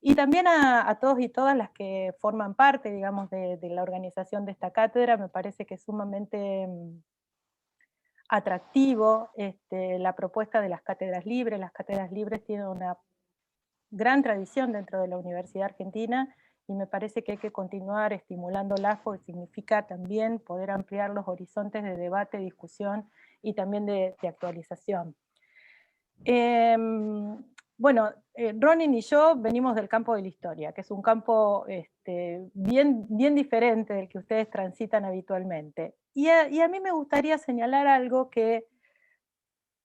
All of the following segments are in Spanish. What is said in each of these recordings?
Y también a todos y todas las que forman parte, digamos, de la organización de esta cátedra, me parece que es sumamente atractivo la propuesta de las cátedras libres. Las cátedras libres tienen una gran tradición dentro de la Universidad Argentina y me parece que hay que continuar estimulándolas porque significa también poder ampliar los horizontes de debate, discusión y también de actualización. Bueno, Ronin y yo venimos del campo de la historia, que es un campo bien diferente del que ustedes transitan habitualmente. Y a mí me gustaría señalar algo que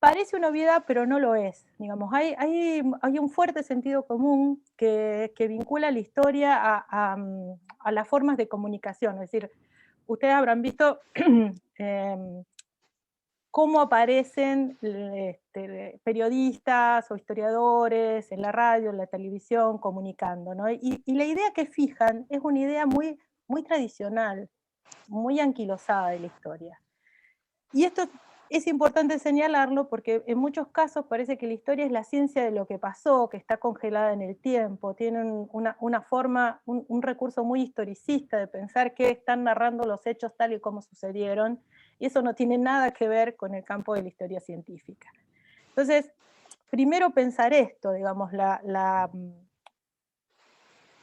parece una obviedad, pero no lo es. Digamos, hay un fuerte sentido común que vincula la historia a las formas de comunicación. Es decir, ustedes habrán visto em, cómo aparecen periodistas o historiadores en la radio, en la televisión, comunicando, ¿no? Y la idea que fijan es una idea muy tradicional, muy anquilosada de la historia. Y esto es importante señalarlo porque en muchos casos parece que la historia es la ciencia de lo que pasó, que está congelada en el tiempo, tiene una forma, un recurso muy historicista de pensar que están narrando los hechos tal y como sucedieron, y eso no tiene nada que ver con el campo de la historia científica. Entonces, primero pensar esto, digamos,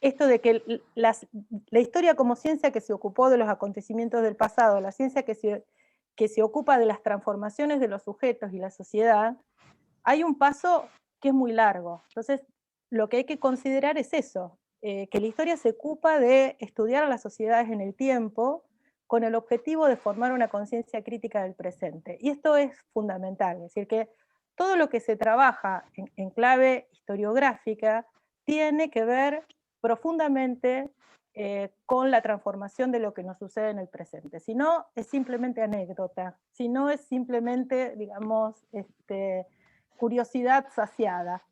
esto de que la historia como ciencia que se ocupó de los acontecimientos del pasado, la ciencia que se ocupa de las transformaciones de los sujetos y la sociedad, hay un paso que es muy largo. Entonces, lo que hay que considerar es eso, que la historia se ocupa de estudiar a las sociedades en el tiempo con el objetivo de formar una conciencia crítica del presente. Y esto es fundamental, es decir, que todo lo que se trabaja en clave historiográfica tiene que ver profundamente con la transformación de lo que nos sucede en el presente. Si no, es simplemente anécdota, si no es simplemente, digamos, curiosidad saciada.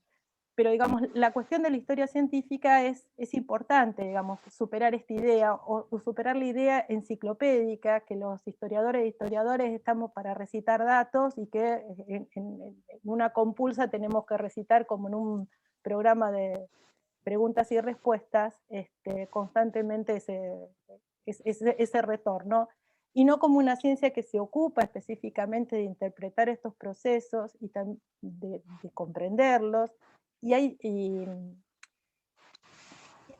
Pero, digamos, la cuestión de la historia científica es importante, digamos, superar esta idea o superar la idea enciclopédica que los historiadores e historiadores estamos para recitar datos y que en una compulsa tenemos que recitar como en un programa de preguntas y respuestas constantemente ese retorno, y no como una ciencia que se ocupa específicamente de interpretar estos procesos y de comprenderlos, y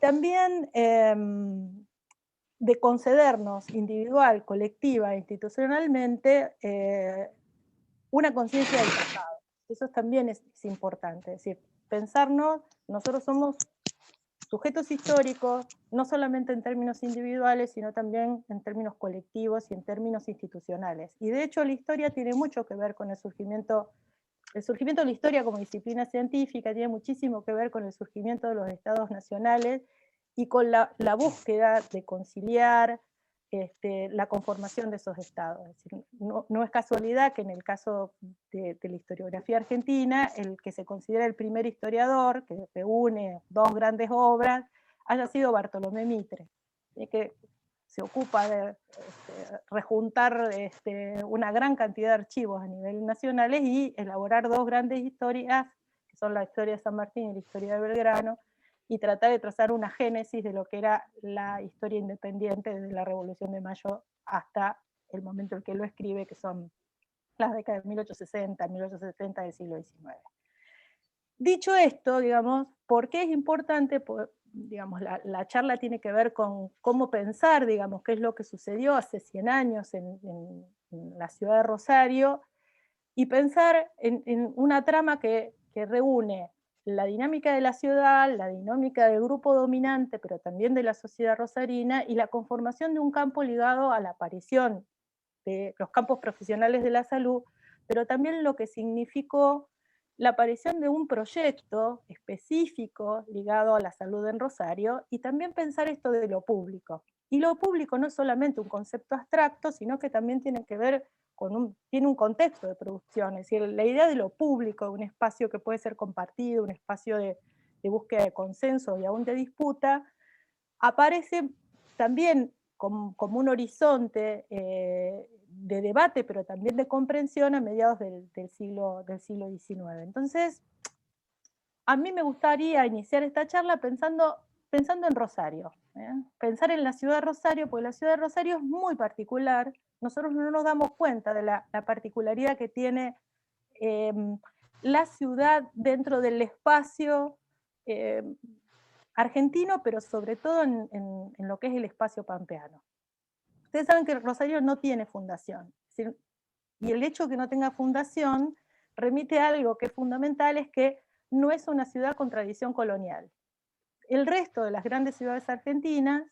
también de concedernos individual, colectiva, institucionalmente, una conciencia del pasado. Eso también es importante, es decir, pensarnos, nosotros somos sujetos históricos, no solamente en términos individuales, sino también en términos colectivos y en términos institucionales. Y de hecho la historia tiene mucho que ver con el surgimiento de la historia como disciplina científica, tiene muchísimo que ver con el surgimiento de los estados nacionales y con la búsqueda de conciliar la conformación de esos estados. Es decir, no es casualidad que en el caso de la historiografía argentina, el que se considera el primer historiador, que reúne dos grandes obras, haya sido Bartolomé Mitre, que se ocupa de rejuntar una gran cantidad de archivos a nivel nacionales y elaborar dos grandes historias, que son la historia de San Martín y la historia de Belgrano, y tratar de trazar una génesis de lo que era la historia independiente desde la Revolución de Mayo hasta el momento en que lo escribe, que son las décadas de 1860, 1870 del siglo XIX. Dicho esto, digamos, ¿por qué es importante? Digamos, la charla tiene que ver con cómo pensar, digamos, qué es lo que sucedió hace 100 años en la ciudad de Rosario, y pensar en una trama que reúne la dinámica de la ciudad, la dinámica del grupo dominante, pero también de la sociedad rosarina, y la conformación de un campo ligado a la aparición de los campos profesionales de la salud, pero también lo que significó la aparición de un proyecto específico ligado a la salud en Rosario, y también pensar esto de lo público. Y lo público no es solamente un concepto abstracto, sino que también tiene que ver tiene un contexto de producción, es decir, la idea de lo público, un espacio que puede ser compartido, un espacio de búsqueda de consenso y aún de disputa, aparece también como un horizonte de debate, pero también de comprensión a mediados del siglo XIX. Entonces, a mí me gustaría iniciar esta charla pensando en Rosario, ¿eh? Pensar en la ciudad de Rosario, porque la ciudad de Rosario es muy particular. Nosotros no nos damos cuenta de la particularidad que tiene la ciudad dentro del espacio eh, argentino, pero sobre todo en lo que es el espacio pampeano. Ustedes saben que Rosario no tiene fundación. Es decir, y el hecho de que no tenga fundación remite a algo que es fundamental, es que no es una ciudad con tradición colonial. El resto de las grandes ciudades argentinas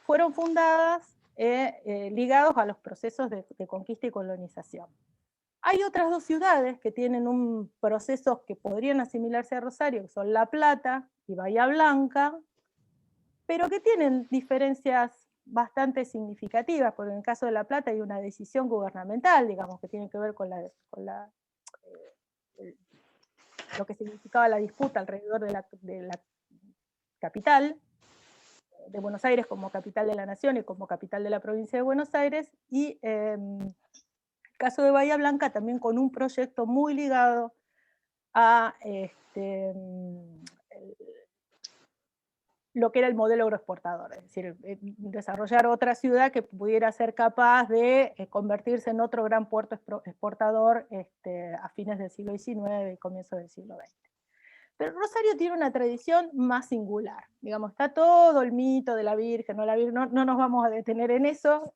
fueron fundadas ligados a los procesos de conquista y colonización. Hay otras dos ciudades que tienen un proceso que podrían asimilarse a Rosario, que son La Plata y Bahía Blanca, pero que tienen diferencias bastante significativas, porque en el caso de La Plata hay una decisión gubernamental, digamos, que tiene que ver con lo que significaba la disputa alrededor de la capital, de Buenos Aires como capital de la nación y como capital de la provincia de Buenos Aires, y el caso de Bahía Blanca también con un proyecto muy ligado a lo que era el modelo agroexportador, es decir, desarrollar otra ciudad que pudiera ser capaz de convertirse en otro gran puerto exportador a fines del siglo XIX y comienzos del siglo XX. Pero Rosario tiene una tradición más singular, digamos, está todo el mito de la Virgen, no nos vamos a detener en eso,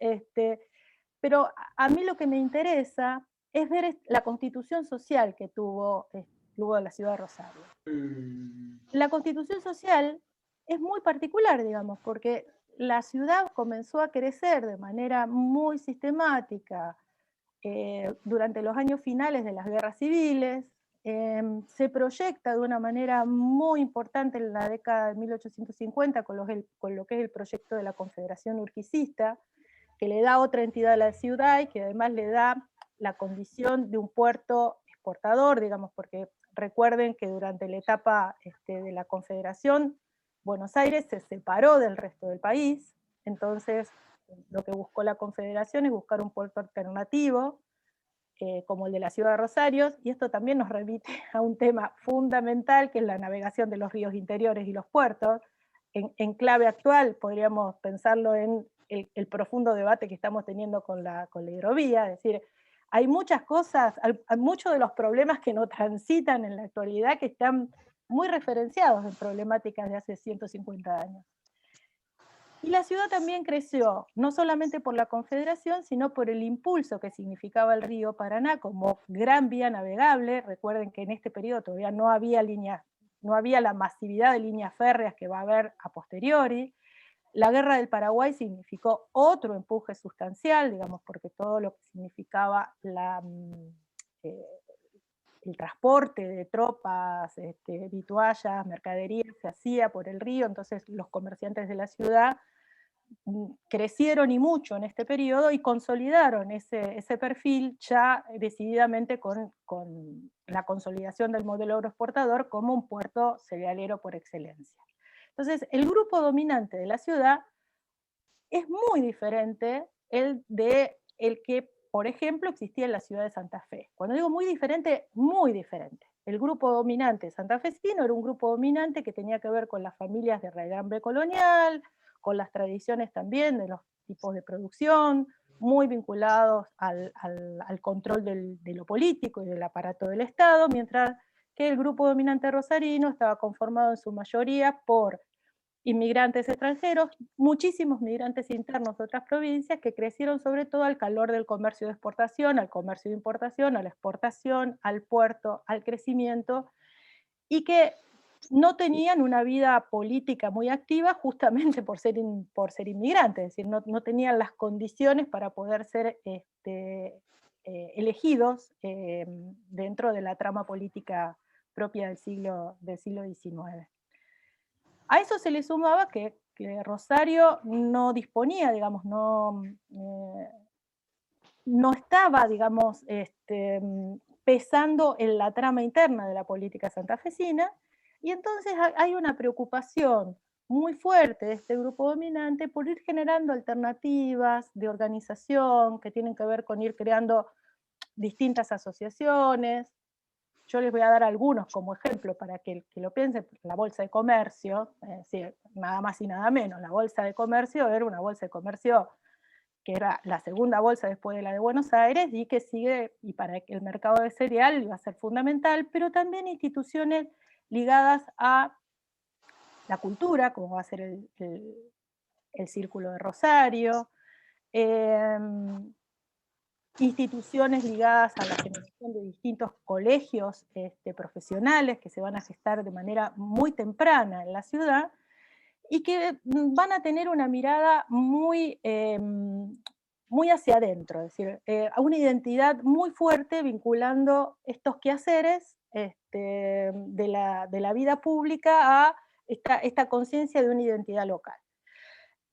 pero a mí lo que me interesa es ver la constitución social que tuvo la ciudad de Rosario. La constitución social es muy particular, digamos, porque la ciudad comenzó a crecer de manera muy sistemática durante los años finales de las guerras civiles, se proyecta de una manera muy importante en la década de 1850 con lo que es el proyecto de la Confederación Urquicista, que le da otra entidad a la ciudad y que además le da la condición de un puerto exportador, digamos, porque recuerden que durante la etapa de la Confederación, Buenos Aires se separó del resto del país, entonces lo que buscó la Confederación es buscar un puerto alternativo, como el de la ciudad de Rosario, y esto también nos remite a un tema fundamental, que es la navegación de los ríos interiores y los puertos. En clave actual podríamos pensarlo en el profundo debate que estamos teniendo con la hidrovía, es decir, hay muchas cosas, hay muchos de los problemas que no transitan en la actualidad que están muy referenciados en problemáticas de hace 150 años. Y la ciudad también creció, no solamente por la Confederación, sino por el impulso que significaba el río Paraná como gran vía navegable. Recuerden que en este periodo todavía no había la masividad de líneas férreas que va a haber a posteriori. La guerra del Paraguay significó otro empuje sustancial, digamos, porque todo lo que significaba eh, el transporte de tropas, vituallas, mercaderías, se hacía por el río, entonces los comerciantes de la ciudad crecieron y mucho en este periodo y consolidaron ese perfil ya decididamente con la consolidación del modelo agroexportador como un puerto cerealero por excelencia. Entonces, el grupo dominante de la ciudad es muy diferente el que, por ejemplo, existía en la ciudad de Santa Fe. Cuando digo muy diferente. El grupo dominante santafesino era un grupo dominante que tenía que ver con las familias de raigambre colonial, con las tradiciones también de los tipos de producción, muy vinculados al control de lo político y del aparato del Estado, mientras que el grupo dominante rosarino estaba conformado en su mayoría por inmigrantes extranjeros, muchísimos migrantes internos de otras provincias que crecieron sobre todo al calor del comercio de exportación, al comercio de importación, a la exportación, al puerto, al crecimiento, y que no tenían una vida política muy activa justamente por ser inmigrantes, es decir, no tenían las condiciones para poder ser elegidos dentro de la trama política propia del siglo XIX. A eso se le sumaba que Rosario no disponía, digamos, no estaba, digamos, pesando en la trama interna de la política santafesina, y entonces hay una preocupación muy fuerte de este grupo dominante por ir generando alternativas de organización que tienen que ver con ir creando distintas asociaciones, yo les voy a dar algunos como ejemplo para que lo piensen. La Bolsa de Comercio, nada más y nada menos, la Bolsa de Comercio era una bolsa de comercio que era la segunda bolsa después de la de Buenos Aires, y que sigue, y para el mercado de cereal iba a ser fundamental, pero también instituciones ligadas a la cultura, como va a ser el Círculo de Rosario, instituciones ligadas a la generación de distintos colegios profesionales que se van a gestar de manera muy temprana en la ciudad, y que van a tener una mirada muy, muy hacia adentro, es decir, a una identidad muy fuerte vinculando estos quehaceres de la vida pública a esta conciencia de una identidad local.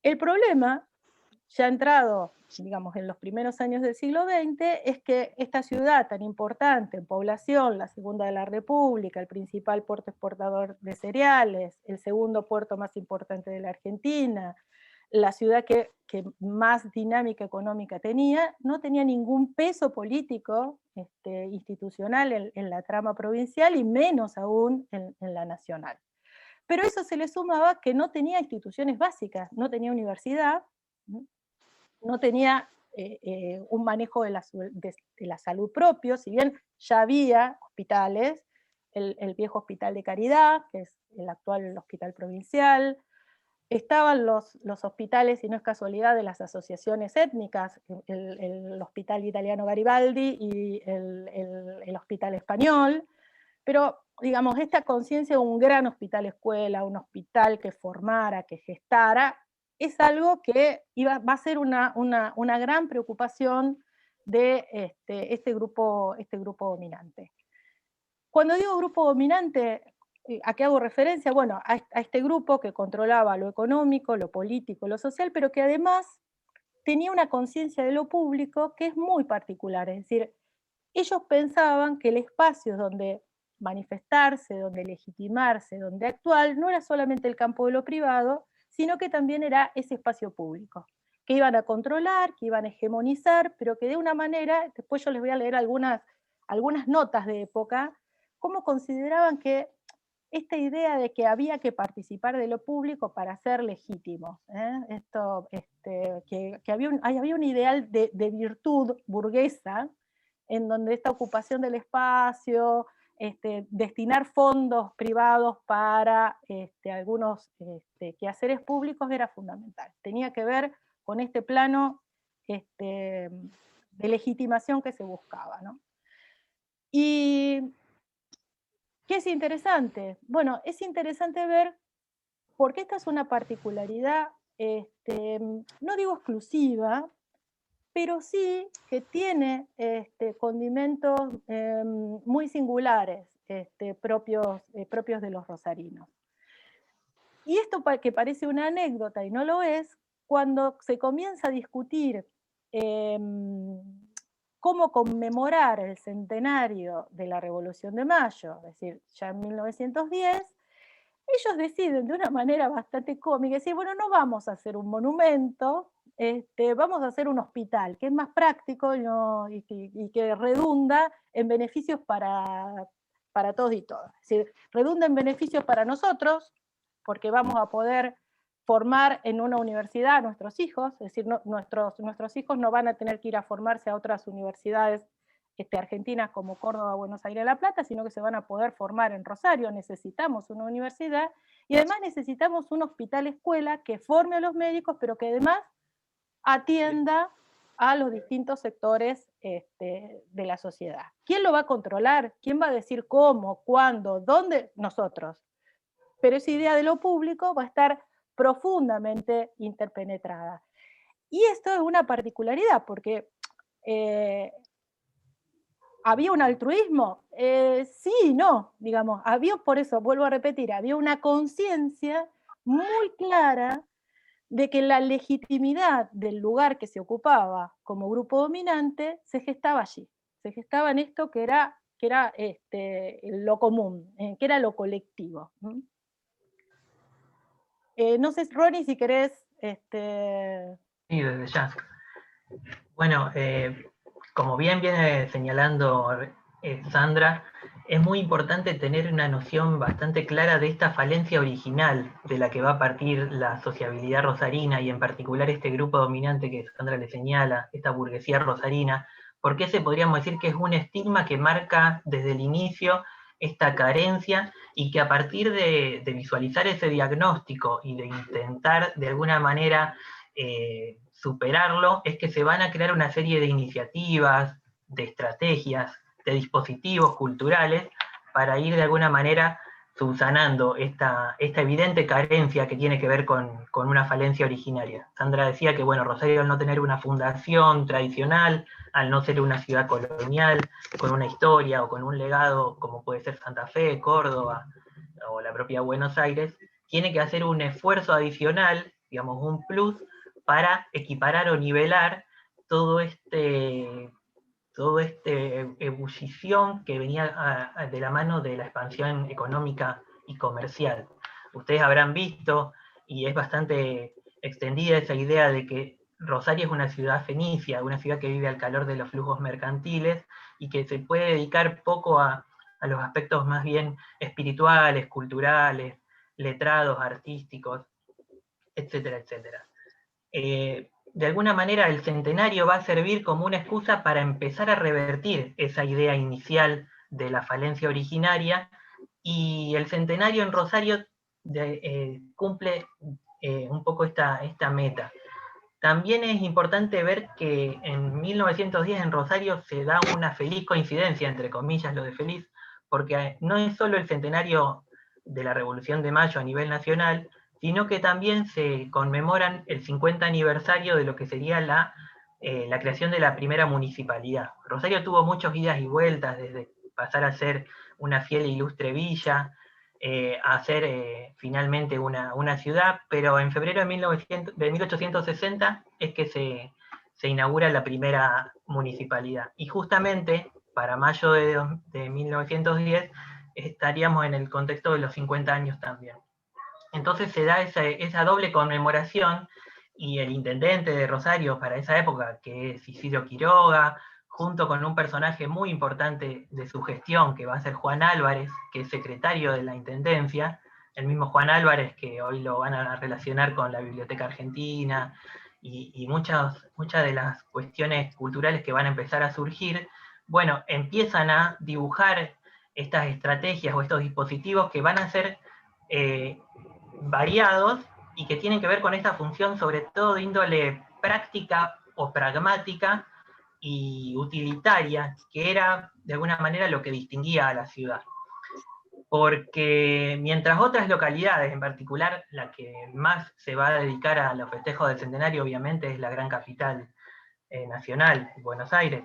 El problema, ya entrado, digamos, en los primeros años del siglo XX, es que esta ciudad tan importante en población, la segunda de la República, el principal puerto exportador de cereales, el segundo puerto más importante de la Argentina, la ciudad que más dinámica económica tenía, no tenía ningún peso político institucional en la trama provincial, y menos aún en la nacional. Pero eso se le sumaba que no tenía instituciones básicas, no tenía universidad, no tenía un manejo de la salud propio, si bien ya había hospitales, el viejo Hospital de Caridad, que es el actual hospital provincial, estaban los hospitales, y no es casualidad, de las asociaciones étnicas, el Hospital Italiano Garibaldi y el Hospital Español, pero digamos, esta conciencia de un gran hospital escuela, un hospital que formara, que gestara, es algo que va a ser una gran preocupación de este grupo dominante. Cuando digo grupo dominante, ¿a qué hago referencia? Bueno, a este grupo que controlaba lo económico, lo político, lo social, pero que además tenía una conciencia de lo público que es muy particular. Es decir, ellos pensaban que el espacio donde manifestarse, donde legitimarse, donde actuar, no era solamente el campo de lo privado, sino que también era ese espacio público, que iban a controlar, que iban a hegemonizar, pero que de una manera, después yo les voy a leer algunas notas de época, cómo consideraban que esta idea de que había que participar de lo público para ser legítimos, que había un ideal de virtud burguesa, en donde esta ocupación del espacio, destinar fondos privados para algunos quehaceres públicos era fundamental. Tenía que ver con este plano de legitimación que se buscaba, ¿no? Y ¿qué es interesante? Bueno, es interesante ver, porque esta es una particularidad, no digo exclusiva, pero sí que tiene condimentos muy singulares, propios de los rosarinos. Y esto que parece una anécdota y no lo es, cuando se comienza a discutir cómo conmemorar el centenario de la Revolución de Mayo, es decir, ya en 1910, ellos deciden de una manera bastante cómica, decir, bueno, no vamos a hacer un monumento, vamos a hacer un hospital, que es más práctico y que redunda en beneficios para todos y todas. Es decir, redunda en beneficios para nosotros, porque vamos a poder formar en una universidad a nuestros hijos, es decir, nuestros hijos no van a tener que ir a formarse a otras universidades argentinas como Córdoba, Buenos Aires, La Plata, sino que se van a poder formar en Rosario. Necesitamos una universidad y además necesitamos un hospital escuela que forme a los médicos, pero que además atienda a los distintos sectores de la sociedad. ¿Quién lo va a controlar? ¿Quién va a decir cómo, cuándo, dónde? Nosotros. Pero esa idea de lo público va a estar profundamente interpenetrada. Y esto es una particularidad, porque ¿había un altruismo? Sí y no, digamos. Por eso, vuelvo a repetir, había una conciencia muy clara de que la legitimidad del lugar que se ocupaba como grupo dominante se gestaba allí. Se gestaba en esto que era lo común, que era lo colectivo. No sé, Ronnie, si querés... Sí, desde ya. Bueno, como bien viene señalando Sandra, es muy importante tener una noción bastante clara de esta falencia original de la que va a partir la sociabilidad rosarina y en particular este grupo dominante que Sandra le señala, esta burguesía rosarina, porque ese podríamos decir que es un estigma que marca desde el inicio esta carencia y que a partir de visualizar ese diagnóstico y de intentar de alguna manera superarlo, es que se van a crear una serie de iniciativas, de estrategias, de dispositivos culturales para ir de alguna manera subsanando esta evidente carencia que tiene que ver con una falencia originaria. Sandra decía que, bueno, Rosario al no tener una fundación tradicional, al no ser una ciudad colonial, con una historia o con un legado como puede ser Santa Fe, Córdoba o la propia Buenos Aires, tiene que hacer un esfuerzo adicional, digamos un plus, para equiparar o nivelar todo ebullición que venía de la mano de la expansión económica y comercial. Ustedes habrán visto, y es bastante extendida esa idea de que Rosario es una ciudad fenicia, una ciudad que vive al calor de los flujos mercantiles y que se puede dedicar poco a los aspectos más bien espirituales, culturales, letrados, artísticos, etcétera, etcétera. De alguna manera el centenario va a servir como una excusa para empezar a revertir esa idea inicial de la falencia originaria, y el centenario en Rosario cumple un poco esta meta. También es importante ver que en 1910 en Rosario se da una feliz coincidencia, entre comillas lo de feliz, porque no es solo el centenario de la Revolución de Mayo a nivel nacional, sino que también se conmemoran el 50 aniversario de lo que sería la creación de la primera municipalidad. Rosario tuvo muchos idas y vueltas, desde pasar a ser una fiel e ilustre villa, a ser finalmente una ciudad, pero en febrero de 1860 es que se inaugura la primera municipalidad. Y justamente para mayo de 1910 estaríamos en el contexto de los 50 años también. Entonces se da esa doble conmemoración, y el intendente de Rosario para esa época, que es Isidro Quiroga, junto con un personaje muy importante de su gestión, que va a ser Juan Álvarez, que es secretario de la Intendencia, el mismo Juan Álvarez que hoy lo van a relacionar con la Biblioteca Argentina, y muchas de las cuestiones culturales que van a empezar a surgir, bueno, empiezan a dibujar estas estrategias o estos dispositivos que van a ser variados y que tienen que ver con esta función sobre todo de índole práctica o pragmática y utilitaria, que era de alguna manera lo que distinguía a la ciudad. Porque mientras otras localidades, en particular la que más se va a dedicar a los festejos del centenario obviamente es la gran capital nacional, Buenos Aires,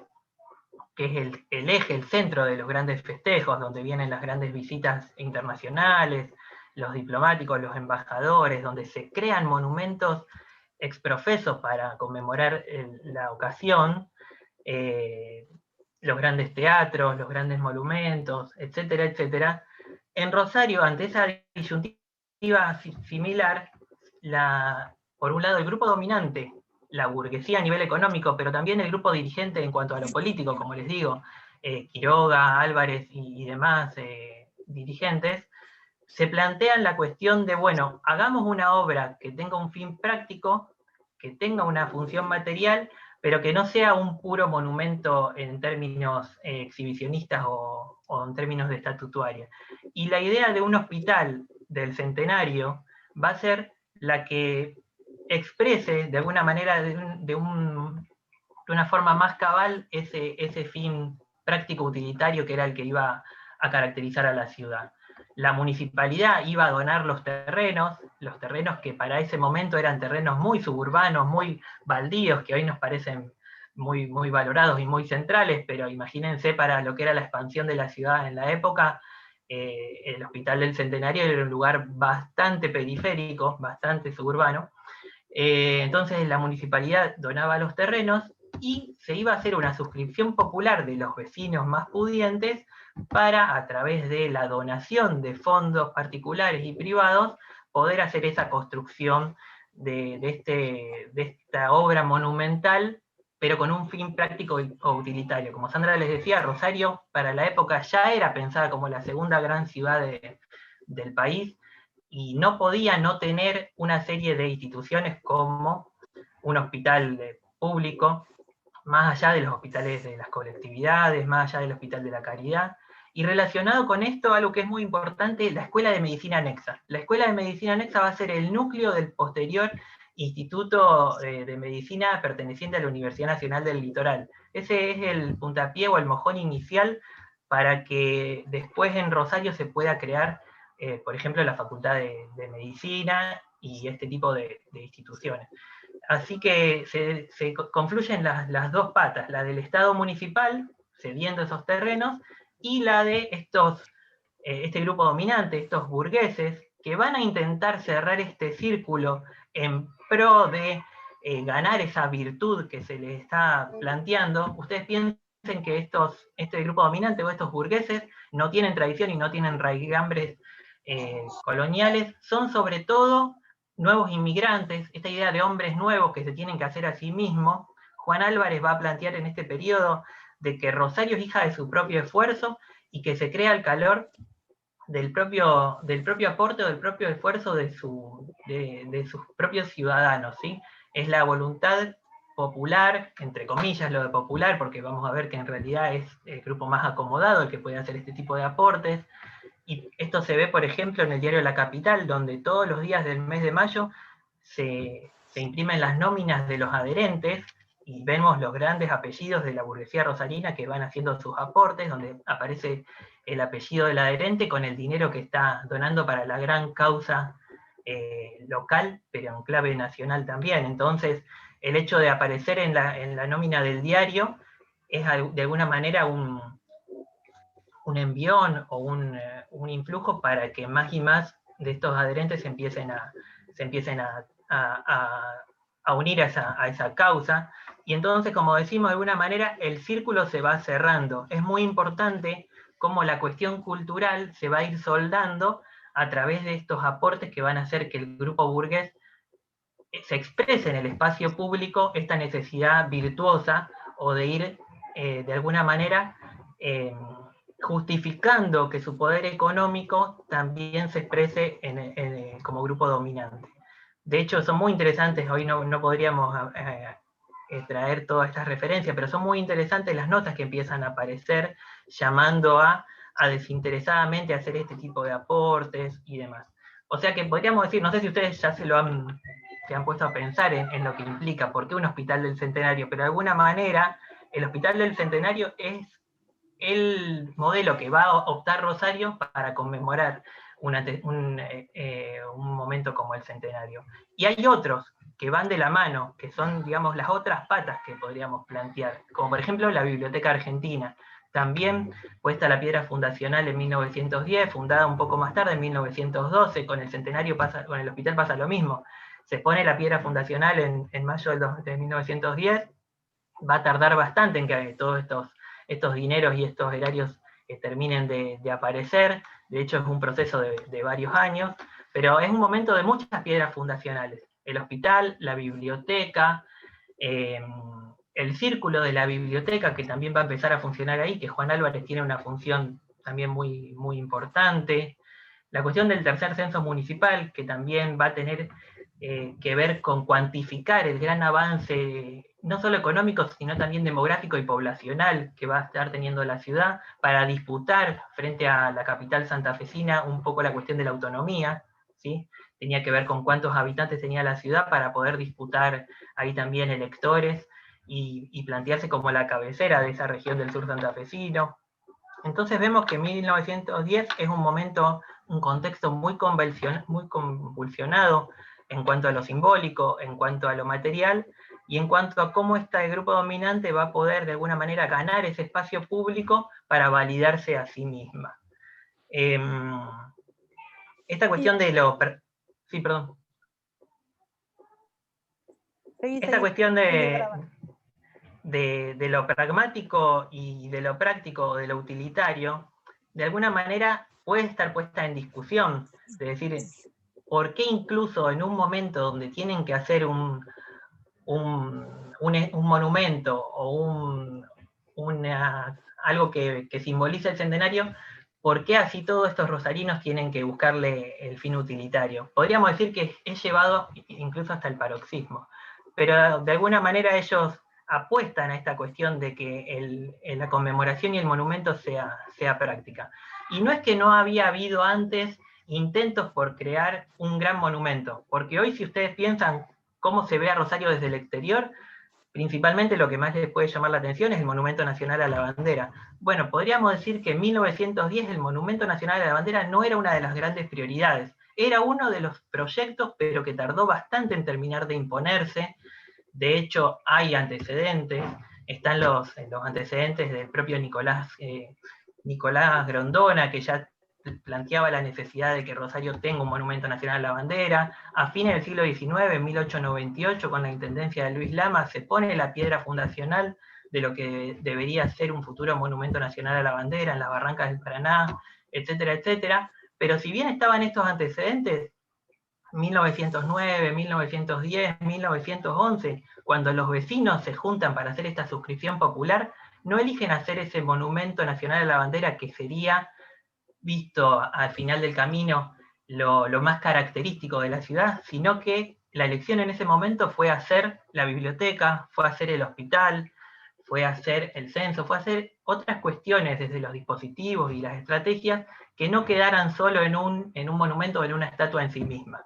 que es el eje, el centro de los grandes festejos, donde vienen las grandes visitas internacionales, los diplomáticos, los embajadores, donde se crean monumentos exprofesos para conmemorar la ocasión, los grandes teatros, los grandes monumentos, etcétera, etcétera. En Rosario, ante esa disyuntiva similar, por un lado el grupo dominante, la burguesía a nivel económico, pero también el grupo dirigente en cuanto a lo político, como les digo, Quiroga, Álvarez y demás dirigentes, se plantean la cuestión de, bueno, hagamos una obra que tenga un fin práctico, que tenga una función material, pero que no sea un puro monumento en términos exhibicionistas o en términos de estatutaria. Y la idea de un hospital del centenario va a ser la que exprese de alguna manera, de una forma más cabal, ese fin práctico utilitario que era el que iba a caracterizar a la ciudad. La municipalidad iba a donar los terrenos que para ese momento eran terrenos muy suburbanos, muy baldíos, que hoy nos parecen muy, muy valorados y muy centrales, pero imagínense para lo que era la expansión de la ciudad en la época, el Hospital del Centenario era un lugar bastante periférico, bastante suburbano. Entonces la municipalidad donaba los terrenos y se iba a hacer una suscripción popular de los vecinos más pudientes para, a través de la donación de fondos particulares y privados, poder hacer esa construcción de esta obra monumental pero con un fin práctico o utilitario. Como Sandra les decía, Rosario para la época ya era pensada como la segunda gran ciudad del país, y no podía no tener una serie de instituciones como un hospital público, más allá de los hospitales de las colectividades, más allá del hospital de la caridad, y relacionado con esto, algo que es muy importante, la Escuela de Medicina Anexa. La Escuela de Medicina Anexa va a ser el núcleo del posterior Instituto de Medicina perteneciente a la Universidad Nacional del Litoral. Ese es el puntapié o el mojón inicial para que después en Rosario se pueda crear, por ejemplo, la Facultad de Medicina y este tipo de instituciones. Así que se confluyen las dos patas, la del Estado municipal, cediendo esos terrenos, y la de este grupo dominante, estos burgueses, que van a intentar cerrar este círculo en pro de ganar esa virtud que se les está planteando. Ustedes piensen que este grupo dominante o estos burgueses no tienen tradición y no tienen raigambres coloniales, son sobre todo nuevos inmigrantes, esta idea de hombres nuevos que se tienen que hacer a sí mismos. Juan Álvarez va a plantear en este periodo de que Rosario es hija de su propio esfuerzo y que se crea el calor del propio aporte o del propio esfuerzo de sus propios ciudadanos, ¿sí? Es la voluntad popular, entre comillas lo de popular, porque vamos a ver que en realidad es el grupo más acomodado el que puede hacer este tipo de aportes. Y esto se ve, por ejemplo, en el diario La Capital, donde todos los días del mes de mayo se imprimen las nóminas de los adherentes, y vemos los grandes apellidos de la burguesía rosarina que van haciendo sus aportes, donde aparece el apellido del adherente con el dinero que está donando para la gran causa local, pero en clave nacional también. Entonces, el hecho de aparecer en la nómina del diario es de alguna manera un envión o un influjo para que más y más de estos adherentes se empiecen a unir a esa causa. Y entonces, como decimos, de alguna manera el círculo se va cerrando. Es muy importante cómo la cuestión cultural se va a ir soldando a través de estos aportes que van a hacer que el grupo burgués se exprese en el espacio público esta necesidad virtuosa o de ir de alguna manera justificando que su poder económico también se exprese como grupo dominante. De hecho, son muy interesantes, hoy no podríamos traer todas estas referencias, pero son muy interesantes las notas que empiezan a aparecer llamando a desinteresadamente hacer este tipo de aportes y demás. O sea que podríamos decir, no sé si ustedes ya se han puesto a pensar en lo que implica, por qué un hospital del Centenario, pero de alguna manera el hospital del Centenario es el modelo que va a optar Rosario para conmemorar un momento como el Centenario. Y hay otros que van de la mano, que son, digamos, las otras patas que podríamos plantear, como por ejemplo la Biblioteca Argentina, también puesta la piedra fundacional en 1910, fundada un poco más tarde en 1912, con el Centenario con el hospital pasa lo mismo. Se pone la piedra fundacional en mayo de 1910, va a tardar bastante en que todos estos dineros y estos erarios terminen de aparecer. De hecho es un proceso de varios años, pero es un momento de muchas piedras fundacionales. El hospital, la biblioteca, el círculo de la biblioteca, que también va a empezar a funcionar ahí, que Juan Álvarez tiene una función también muy, muy importante. La cuestión del tercer censo municipal, que también va a tener que ver con cuantificar el gran avance, no solo económico, sino también demográfico y poblacional que va a estar teniendo la ciudad, para disputar frente a la capital santafesina un poco la cuestión de la autonomía, ¿sí? Tenía que ver con cuántos habitantes tenía la ciudad para poder disputar ahí también electores y plantearse como la cabecera de esa región del sur santafesino. Entonces vemos que 1910 es un momento, un contexto muy convulsionado en cuanto a lo simbólico, en cuanto a lo material, y en cuanto a cómo este grupo dominante va a poder de alguna manera ganar ese espacio público para validarse a sí misma. Esta cuestión de lo... Sí, perdón. Esta cuestión de lo pragmático y de lo práctico, de lo utilitario, de alguna manera puede estar puesta en discusión. Es decir, ¿por qué incluso en un momento donde tienen que hacer un un monumento o algo que simboliza el centenario, ¿por qué así todos estos rosarinos tienen que buscarle el fin utilitario? Podríamos decir que es llevado incluso hasta el paroxismo, pero de alguna manera ellos apuestan a esta cuestión de que la conmemoración y el monumento sea práctica. Y no es que no había habido antes intentos por crear un gran monumento, porque hoy si ustedes piensan cómo se ve a Rosario desde el exterior, principalmente lo que más les puede llamar la atención es el Monumento Nacional a la Bandera. Bueno, podríamos decir que en 1910 el Monumento Nacional a la Bandera no era una de las grandes prioridades, era uno de los proyectos, pero que tardó bastante en terminar de imponerse. De hecho, hay antecedentes, están los antecedentes del propio Nicolás Grondona, que ya planteaba la necesidad de que Rosario tenga un monumento nacional a la bandera. A fines del siglo XIX, en 1898, con la intendencia de Luis Lama, se pone la piedra fundacional de lo que debería ser un futuro monumento nacional a la bandera en las barrancas del Paraná, etcétera, etcétera. Pero si bien estaban estos antecedentes, 1909, 1910, 1911, cuando los vecinos se juntan para hacer esta suscripción popular, no eligen hacer ese monumento nacional a la bandera que sería visto al final del camino lo más característico de la ciudad, sino que la elección en ese momento fue hacer la biblioteca, fue hacer el hospital, fue hacer el censo, fue hacer otras cuestiones desde los dispositivos y las estrategias que no quedaran solo en un monumento o en una estatua en sí misma.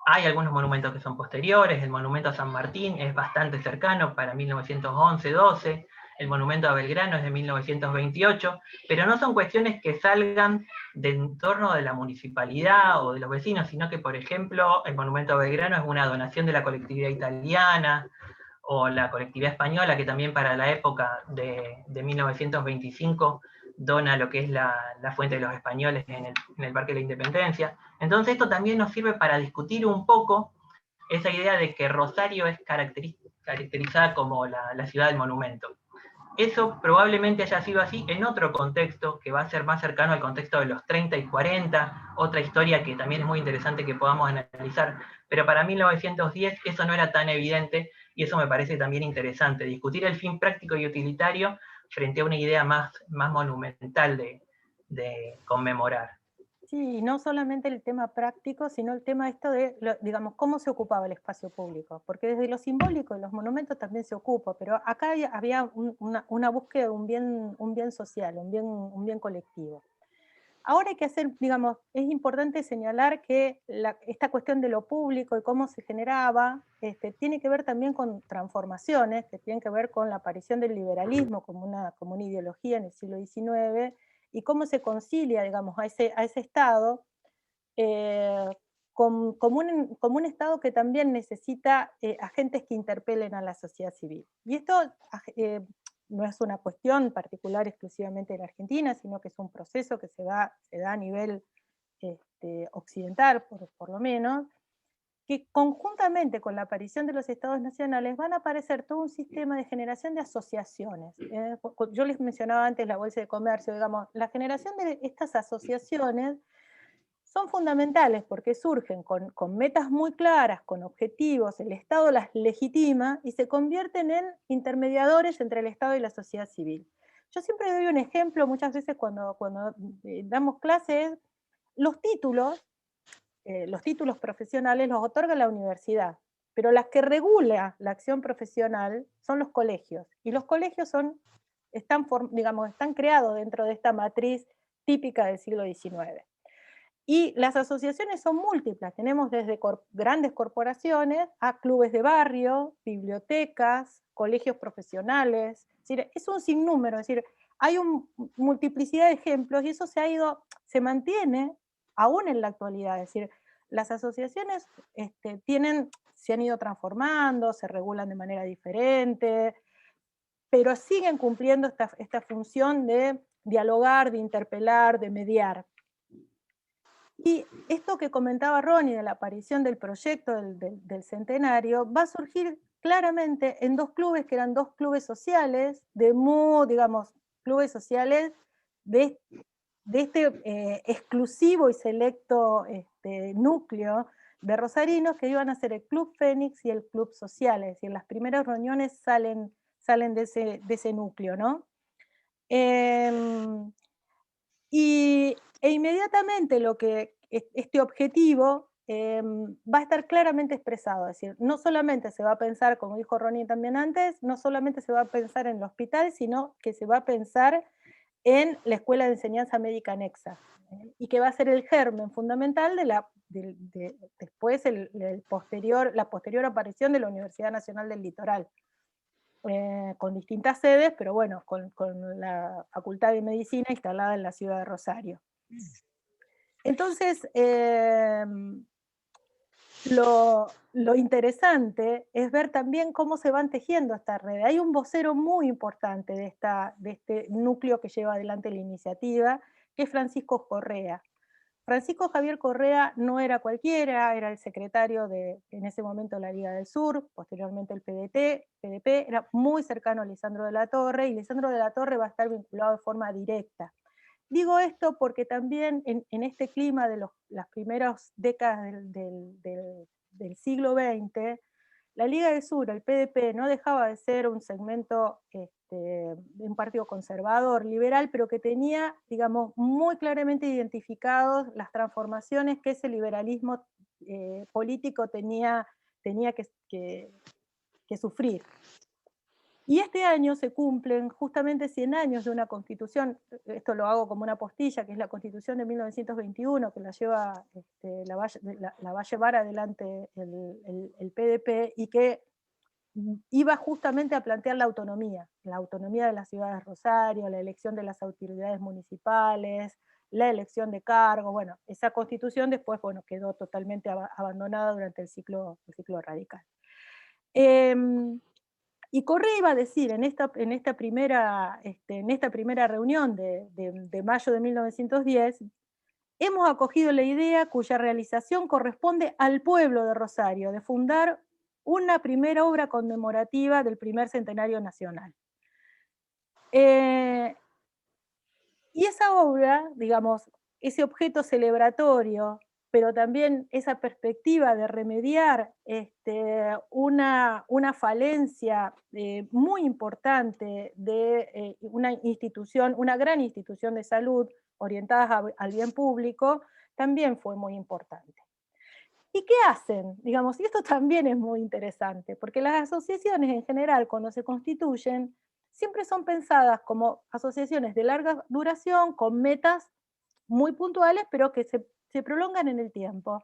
Hay algunos monumentos que son posteriores, el monumento a San Martín es bastante cercano, para 1911-12, el monumento a Belgrano es de 1928, pero no son cuestiones que salgan del entorno de la municipalidad o de los vecinos, sino que, por ejemplo, el monumento a Belgrano es una donación de la colectividad italiana, o la colectividad española, que también para la época de 1925 dona lo que es la Fuente de los Españoles en el Parque de la Independencia. Entonces esto también nos sirve para discutir un poco esa idea de que Rosario es caracterizada como la ciudad del monumento. Eso probablemente haya sido así en otro contexto, que va a ser más cercano al contexto de los 30 y 40, otra historia que también es muy interesante que podamos analizar, pero para 1910 eso no era tan evidente, y eso me parece también interesante, discutir el fin práctico y utilitario frente a una idea más monumental de conmemorar. Sí, y no solamente el tema práctico, sino el tema esto de, digamos, cómo se ocupaba el espacio público, porque desde lo simbólico los monumentos también se ocupa, pero acá había una búsqueda de un bien social, un bien colectivo. Ahora hay que hacer, digamos, es importante señalar que esta cuestión de lo público y cómo se generaba, tiene que ver también con transformaciones, que tienen que ver con la aparición del liberalismo como una ideología en el siglo XIX, y cómo se concilia, digamos, a ese Estado, eh, como un Estado que también necesita agentes que interpelen a la sociedad civil. Y esto no es una cuestión particular exclusivamente en Argentina, sino que es un proceso que se da a nivel occidental, por lo menos, que conjuntamente con la aparición de los estados nacionales van a aparecer todo un sistema de generación de asociaciones. Yo les mencionaba antes la Bolsa de Comercio, digamos, la generación de estas asociaciones son fundamentales porque surgen con metas muy claras, con objetivos, el Estado las legitima y se convierten en intermediadores entre el Estado y la sociedad civil. Yo siempre doy un ejemplo, muchas veces cuando damos clases, los títulos profesionales los otorga la universidad, pero las que regula la acción profesional son los colegios, y los colegios están creados dentro de esta matriz típica del siglo XIX. Y las asociaciones son múltiples, tenemos desde grandes corporaciones a clubes de barrio, bibliotecas, colegios profesionales, es decir, es un sinnúmero, es decir, hay una multiplicidad de ejemplos y eso se mantiene aún en la actualidad, es decir, las asociaciones se han ido transformando, se regulan de manera diferente, pero siguen cumpliendo esta función de dialogar, de interpelar, de mediar. Y esto que comentaba Ronnie de la aparición del proyecto del centenario va a surgir claramente en dos clubes que eran dos clubes sociales, digamos, clubes sociales de este exclusivo y selecto núcleo de rosarinos que iban a ser el Club Fénix y el Club Social, es decir, las primeras reuniones salen de ese núcleo, ¿no? E inmediatamente lo que este objetivo va a estar claramente expresado, es decir, no solamente se va a pensar, como dijo Ronnie también antes, no solamente se va a pensar en el hospital, sino que se va a pensar en la Escuela de Enseñanza Médica Anexa, y que va a ser el germen fundamental después la posterior aparición de la Universidad Nacional del Litoral, con distintas sedes, pero bueno, con la Facultad de Medicina instalada en la ciudad de Rosario. Entonces, lo interesante es ver también cómo se van tejiendo estas redes. Hay un vocero muy importante de este núcleo que lleva adelante la iniciativa, que es Francisco Correa. Francisco Javier Correa no era cualquiera, era el secretario en ese momento, la Liga del Sur, posteriormente el PDP, era muy cercano a Lisandro de la Torre, y Lisandro de la Torre va a estar vinculado de forma directa. Digo esto porque también en este clima de las primeras décadas del siglo XX, la Liga del Sur, el PDP, no dejaba de ser un segmento de un partido conservador, liberal, pero que tenía, digamos, muy claramente identificados las transformaciones que ese liberalismo político tenía que sufrir. Y este año se cumplen justamente 100 años de una constitución, esto lo hago como una postilla, que es la constitución de 1921, que la va a llevar adelante el PDP, y que iba justamente a plantear la autonomía de las ciudades de Rosario, la elección de las autoridades municipales, la elección de cargos. Bueno, esa constitución después, bueno, quedó totalmente abandonada durante el ciclo radical. Y Correa iba a decir en esta primera reunión de mayo de 1910, hemos acogido la idea cuya realización corresponde al pueblo de Rosario, de fundar una primera obra conmemorativa del primer centenario nacional. Y esa obra, digamos, ese objeto celebratorio, pero también esa perspectiva de remediar una falencia muy importante de una gran institución de salud orientada al bien público, también fue muy importante. ¿Y qué hacen? Digamos, y esto también es muy interesante, porque las asociaciones en general, cuando se constituyen, siempre son pensadas como asociaciones de larga duración, con metas muy puntuales, pero que se prolongan en el tiempo.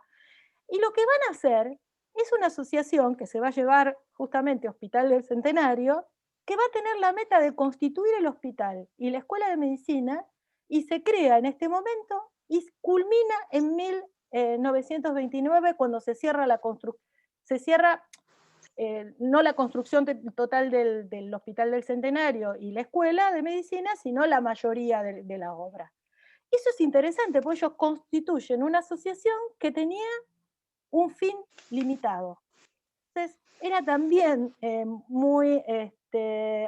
Y lo que van a hacer es una asociación que se va a llevar justamente Hospital del Centenario, que va a tener la meta de constituir el hospital y la Escuela de Medicina, y se crea en este momento y culmina en 1929, cuando se cierra no la construcción total del Hospital del Centenario y la Escuela de Medicina, sino la mayoría de la obra. Eso es interesante, porque ellos constituyen una asociación que tenía un fin limitado. Entonces, era también muy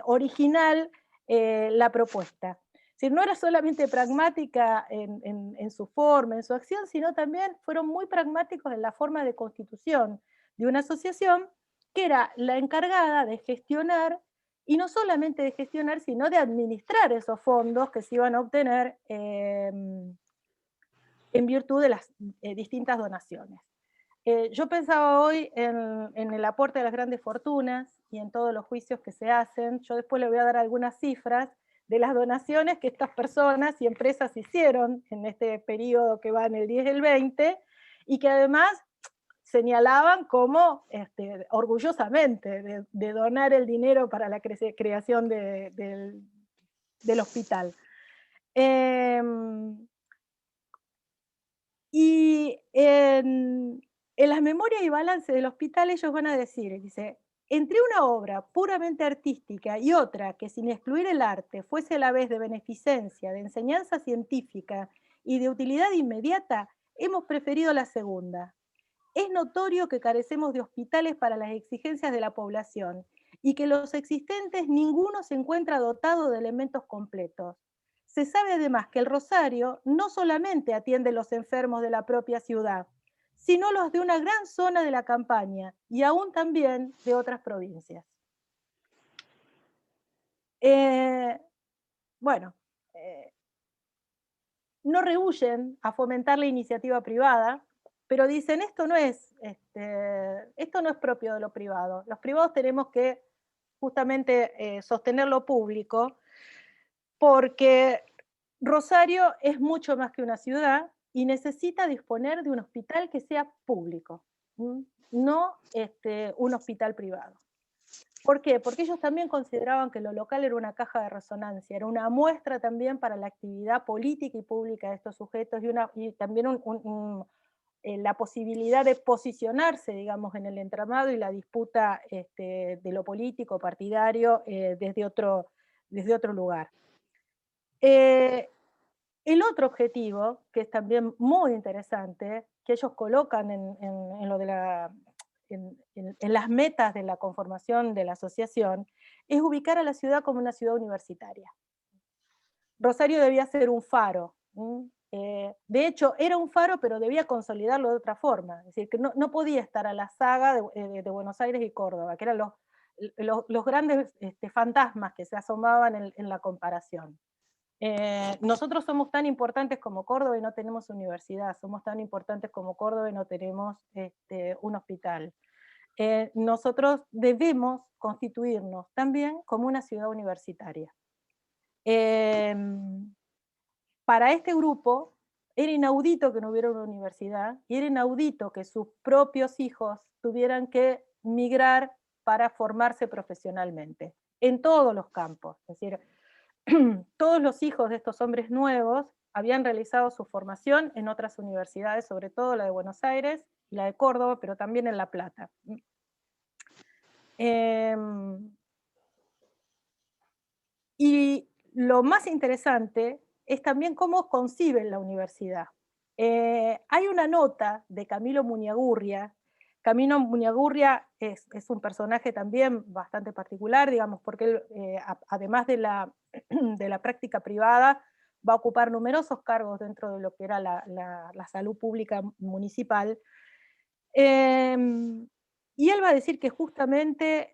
original la propuesta. Es decir, no era solamente pragmática en su forma, en su acción, sino también fueron muy pragmáticos en la forma de constitución de una asociación que era la encargada de gestionar, y no solamente de gestionar, sino de administrar esos fondos que se iban a obtener en virtud de las distintas donaciones. Yo pensaba hoy en el aporte de las grandes fortunas y en todos los juicios que se hacen. Yo después le voy a dar algunas cifras de las donaciones que estas personas y empresas hicieron en este periodo que va en el 10 y el 20, y que además señalaban como orgullosamente de donar el dinero para la creación del hospital. Y en las memorias y balance del hospital ellos van a decir, dice, entre una obra puramente artística y otra que, sin excluir el arte, fuese a la vez de beneficencia, de enseñanza científica y de utilidad inmediata, hemos preferido la segunda. Es notorio que carecemos de hospitales para las exigencias de la población, y que los existentes ninguno se encuentra dotado de elementos completos. Se sabe además que el Rosario no solamente atiende los enfermos de la propia ciudad, sino los de una gran zona de la Campania y aún también de otras provincias. Bueno, no rehúyen a fomentar la iniciativa privada, pero dicen esto no es propio de lo privado. Los privados tenemos que justamente sostener lo público, porque Rosario es mucho más que una ciudad y necesita disponer de un hospital que sea público, no un hospital privado. ¿Por qué? Porque ellos también consideraban que lo local era una caja de resonancia, era una muestra también para la actividad política y pública de estos sujetos y también la posibilidad de posicionarse, digamos, en el entramado y la disputa de lo político, partidario, desde otro lugar. El otro objetivo, que es también muy interesante, que ellos colocan en lo de en las metas de la conformación de la asociación, es ubicar a la ciudad como una ciudad universitaria. Rosario debía ser un faro. De hecho, era un faro, pero debía consolidarlo de otra forma. Es decir, que no podía estar a la saga de Buenos Aires y Córdoba, que eran los grandes fantasmas que se asomaban en la comparación. Nosotros somos tan importantes como Córdoba y no tenemos universidad, somos tan importantes como Córdoba y no tenemos un hospital. Nosotros debemos constituirnos también como una ciudad universitaria. Para este grupo era inaudito que no hubiera una universidad y era inaudito que sus propios hijos tuvieran que migrar para formarse profesionalmente, en todos los campos. Es decir, todos los hijos de estos hombres nuevos habían realizado su formación en otras universidades, sobre todo la de Buenos Aires y la de Córdoba, pero también en La Plata. Y lo más interesante es también cómo conciben la universidad. Hay una nota de Camilo Muñagurria. Camilo Muñagurria es un personaje también bastante particular, digamos, porque él, además de la práctica privada, va a ocupar numerosos cargos dentro de lo que era la salud pública municipal. Y él va a decir que justamente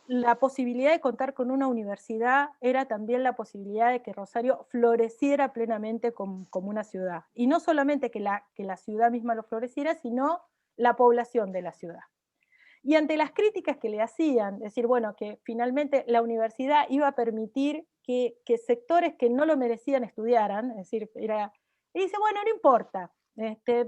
la posibilidad de contar con una universidad era también la posibilidad de que Rosario floreciera plenamente como una ciudad. Y no solamente que la ciudad misma lo floreciera, sino la población de la ciudad. Y ante las críticas que le hacían, decir, bueno, que finalmente la universidad iba a permitir que sectores que no lo merecían estudiaran, es decir, y dice, bueno, no importa,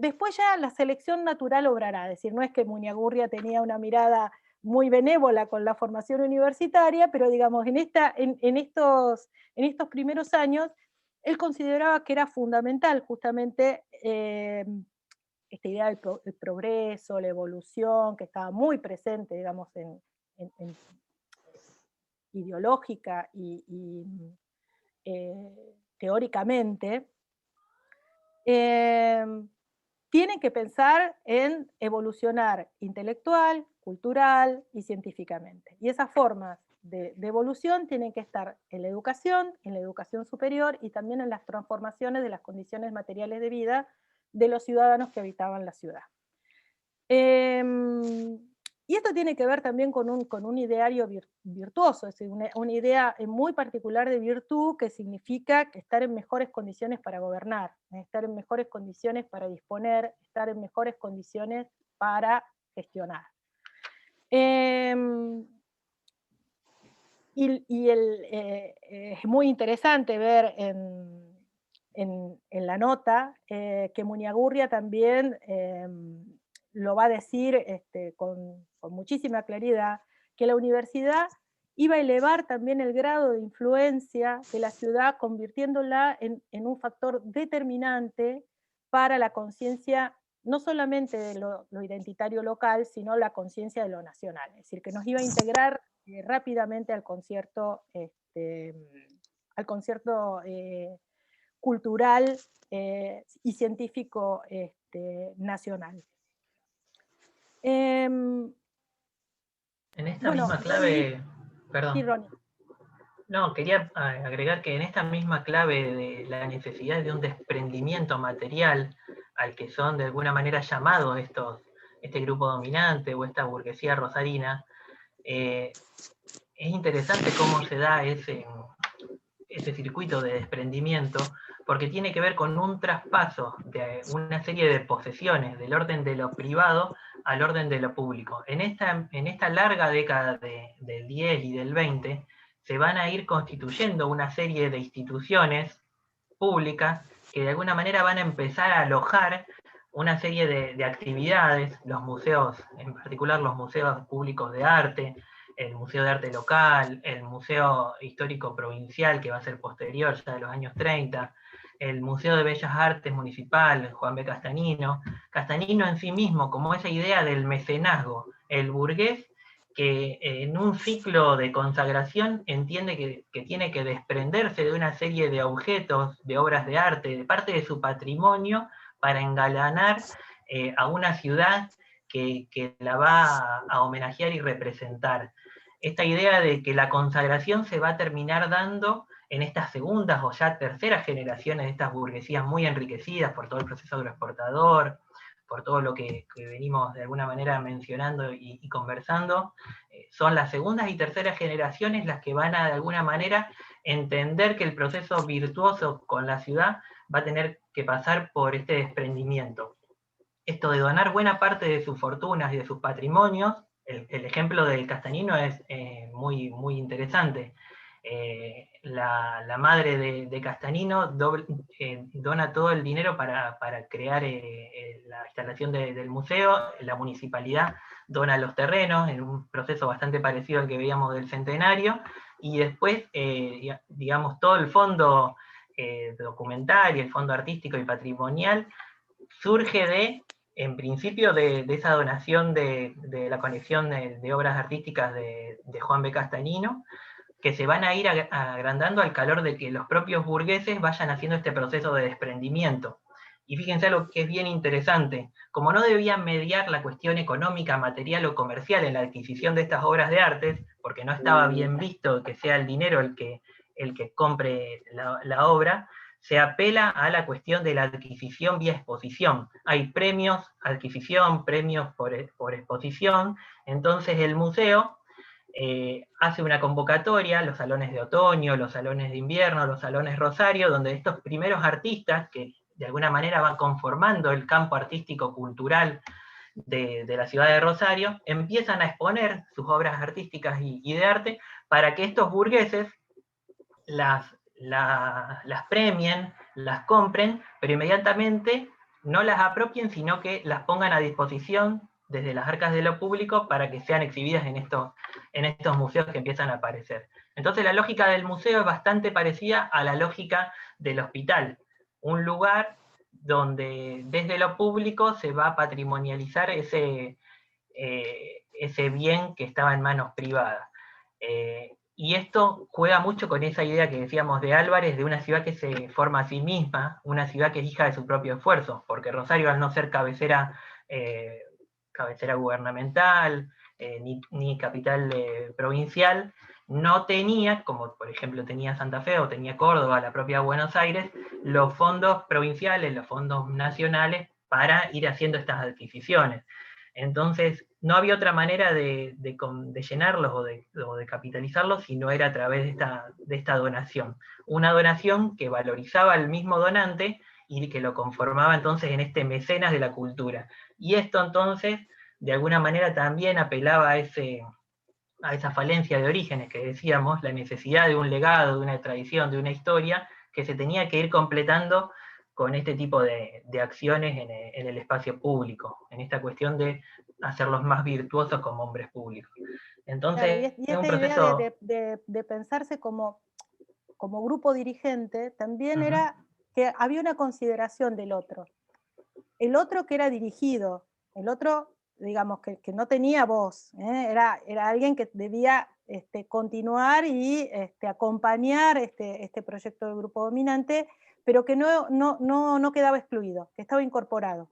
después ya la selección natural obrará, es decir, no es que Muñagurria tenía una mirada muy benévola con la formación universitaria, pero digamos, en estos primeros años, él consideraba que era fundamental justamente esta idea del progreso, la evolución, que estaba muy presente, digamos, ideológica y teóricamente, tienen que pensar en evolucionar intelectual, cultural y científicamente. Y esas formas de evolución tienen que estar en la educación superior y también en las transformaciones de las condiciones materiales de vida de los ciudadanos que habitaban la ciudad. Y esto tiene que ver también con un ideario virtuoso, es decir, una idea muy particular de virtud que significa que estar en mejores condiciones para gobernar, estar en mejores condiciones para disponer, estar en mejores condiciones para gestionar. Es muy interesante ver en la nota que Muñagurria también lo va a decir con muchísima claridad, que la universidad iba a elevar también el grado de influencia de la ciudad, convirtiéndola en un factor determinante para la conciencia no solamente de lo identitario local, sino la conciencia de lo nacional. Es decir, que nos iba a integrar rápidamente al concierto cultural y científico nacional. En esta misma clave, perdón. Sí, Ronnie. No, quería agregar que en esta misma clave de la necesidad de un desprendimiento material al que son de alguna manera llamados este grupo dominante o esta burguesía rosarina, es interesante cómo se da ese circuito de desprendimiento, porque tiene que ver con un traspaso de una serie de posesiones del orden de lo privado al orden de lo público. En esta larga década del 10 y del 20 se van a ir constituyendo una serie de instituciones públicas que de alguna manera van a empezar a alojar una serie de actividades, los museos, en particular los museos públicos de arte, el Museo de Arte Local, el Museo Histórico Provincial, que va a ser posterior, ya de los años 30, el Museo de Bellas Artes Municipal, Juan B. Castanino. Castanino en sí mismo, como esa idea del mecenazgo, el burgués que en un ciclo de consagración entiende que tiene que desprenderse de una serie de objetos, de obras de arte, de parte de su patrimonio, para engalanar a una ciudad que la va a homenajear y representar. Esta idea de que la consagración se va a terminar dando en estas segundas o ya terceras generaciones de estas burguesías muy enriquecidas por todo el proceso agroexportador, por todo lo que venimos de alguna manera mencionando y conversando, son las segundas y terceras generaciones las que van a de alguna manera entender que el proceso virtuoso con la ciudad va a tener que pasar por este desprendimiento. Esto de donar buena parte de sus fortunas y de sus patrimonios, el ejemplo del Castanino es muy, muy interesante. La madre de Castanino dona todo el dinero para crear la instalación del museo, la municipalidad dona los terrenos, en un proceso bastante parecido al que veíamos del Centenario, y después, digamos, todo el fondo documental y el fondo artístico y patrimonial surge en principio de esa donación de la colección de obras artísticas de Juan B. Castanino, que se van a ir agrandando al calor de que los propios burgueses vayan haciendo este proceso de desprendimiento. Y fíjense algo que es bien interesante, como no debían mediar la cuestión económica, material o comercial en la adquisición de estas obras de arte, porque no estaba bien visto que sea el dinero el que compre la obra, se apela a la cuestión de la adquisición vía exposición. Hay premios, adquisición, premios por exposición, entonces el museo hace una convocatoria, los salones de otoño, los salones de invierno, los salones Rosario, donde estos primeros artistas, que de alguna manera van conformando el campo artístico-cultural de la ciudad de Rosario, empiezan a exponer sus obras artísticas y de arte para que estos burgueses las premien, las compren, pero inmediatamente no las apropien, sino que las pongan a disposición desde las arcas de lo público para que sean exhibidas en estos museos que empiezan a aparecer. Entonces la lógica del museo es bastante parecida a la lógica del hospital, un lugar donde desde lo público se va a patrimonializar ese bien que estaba en manos privadas. Y esto juega mucho con esa idea que decíamos de Álvarez, de una ciudad que se forma a sí misma, una ciudad que es hija de su propio esfuerzo, porque Rosario, al no ser cabecera gubernamental, ni capital provincial, no tenía, como por ejemplo tenía Santa Fe o tenía Córdoba, la propia Buenos Aires, los fondos provinciales, los fondos nacionales para ir haciendo estas adquisiciones. Entonces, no había otra manera de llenarlos o de capitalizarlos si no era a través de esta donación. Una donación que valorizaba al mismo donante y que lo conformaba entonces en este mecenas de la cultura. Y esto entonces, de alguna manera también apelaba a esa falencia de orígenes que decíamos, la necesidad de un legado, de una tradición, de una historia, que se tenía que ir completando con este tipo de acciones en el espacio público, en esta cuestión de hacerlos más virtuosos como hombres públicos. Entonces, claro, y es un esta proceso... idea de pensarse como grupo dirigente también era que había una consideración del otro. El otro que era dirigido, el otro, digamos, que no tenía voz, era alguien que debía continuar y acompañar este proyecto del grupo dominante, pero que no quedaba excluido, que estaba incorporado.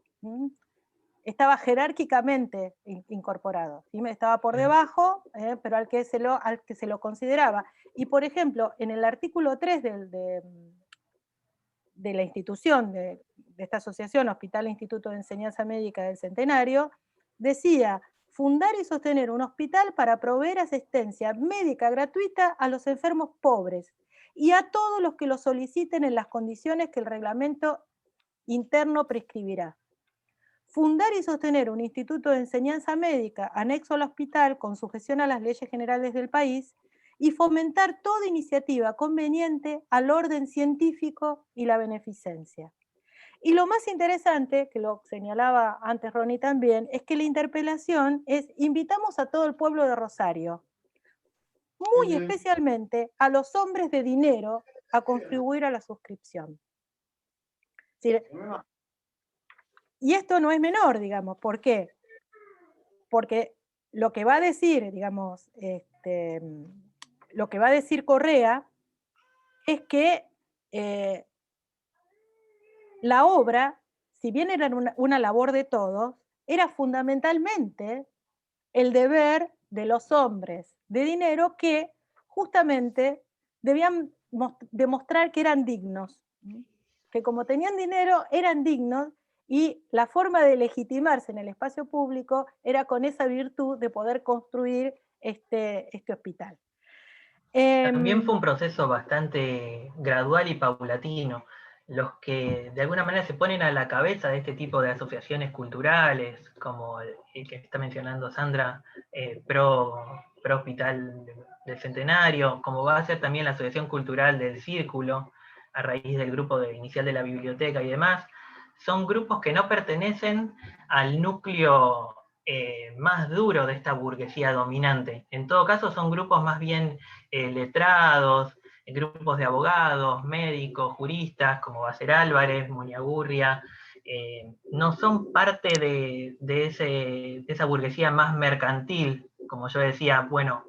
Estaba jerárquicamente incorporado, ¿sí? Estaba por debajo, pero al que se lo consideraba. Y por ejemplo, en el artículo 3 de la institución, esta asociación Hospital e Instituto de Enseñanza Médica del Centenario, decía: fundar y sostener un hospital para proveer asistencia médica gratuita a los enfermos pobres y a todos los que lo soliciten en las condiciones que el reglamento interno prescribirá. Fundar y sostener un instituto de enseñanza médica anexo al hospital con sujeción a las leyes generales del país y fomentar toda iniciativa conveniente al orden científico y la beneficencia. Y lo más interesante, que lo señalaba antes Ronnie también, es que la interpelación es: invitamos a todo el pueblo de Rosario, muy especialmente a los hombres de dinero, a contribuir a la suscripción. Es decir, y esto no es menor, digamos. ¿Por qué? Porque lo que va a decir, digamos, lo que va a decir Correa es que la obra, si bien era una labor de todos, era fundamentalmente el deber de los hombres de dinero que justamente debían demostrar que eran dignos, que como tenían dinero eran dignos, y la forma de legitimarse en el espacio público era con esa virtud de poder construir este hospital. También fue un proceso bastante gradual y paulatino. Los que de alguna manera se ponen a la cabeza de este tipo de asociaciones culturales, como el que está mencionando Sandra, pro Hospital del Centenario, como va a ser también la Asociación Cultural del Círculo, a raíz del grupo inicial de la biblioteca y demás, son grupos que no pertenecen al núcleo más duro de esta burguesía dominante. En todo caso, son grupos más bien letrados, grupos de abogados, médicos, juristas, como va a ser Álvarez, Muñagurria, no son parte de esa burguesía más mercantil. Como yo decía, bueno,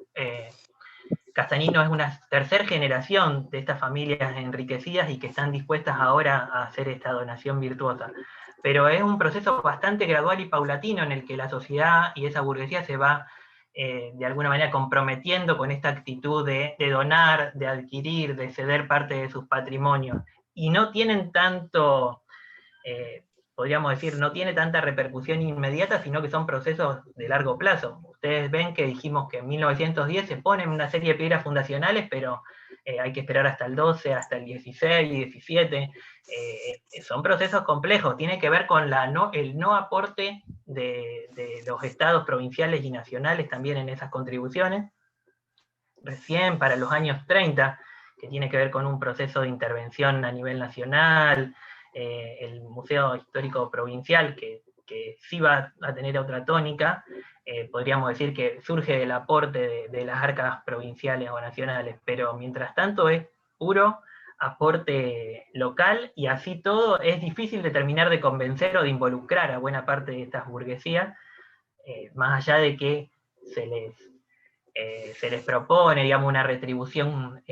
Castagnino es una tercera generación de estas familias enriquecidas y que están dispuestas ahora a hacer esta donación virtuosa. Pero es un proceso bastante gradual y paulatino en el que la sociedad y esa burguesía se va de alguna manera comprometiendo con esta actitud de donar, de adquirir, de ceder parte de sus patrimonios. Y no tienen tanto, podríamos decir, no tiene tanta repercusión inmediata, sino que son procesos de largo plazo. Ustedes ven que dijimos que en 1910 se ponen una serie de piedras fundacionales, pero hay que esperar hasta el 12, hasta el 16, 17. Son procesos complejos, tiene que ver con el no aporte de los estados provinciales y nacionales también en esas contribuciones. Recién para los años 30, que tiene que ver con un proceso de intervención a nivel nacional, el Museo Histórico Provincial, que sí va a tener otra tónica, podríamos decir que surge del aporte de las arcas provinciales o nacionales, pero mientras tanto es puro aporte local, y así todo es difícil de terminar de convencer o de involucrar a buena parte de estas burguesías, más allá de que se les propone, digamos, una retribución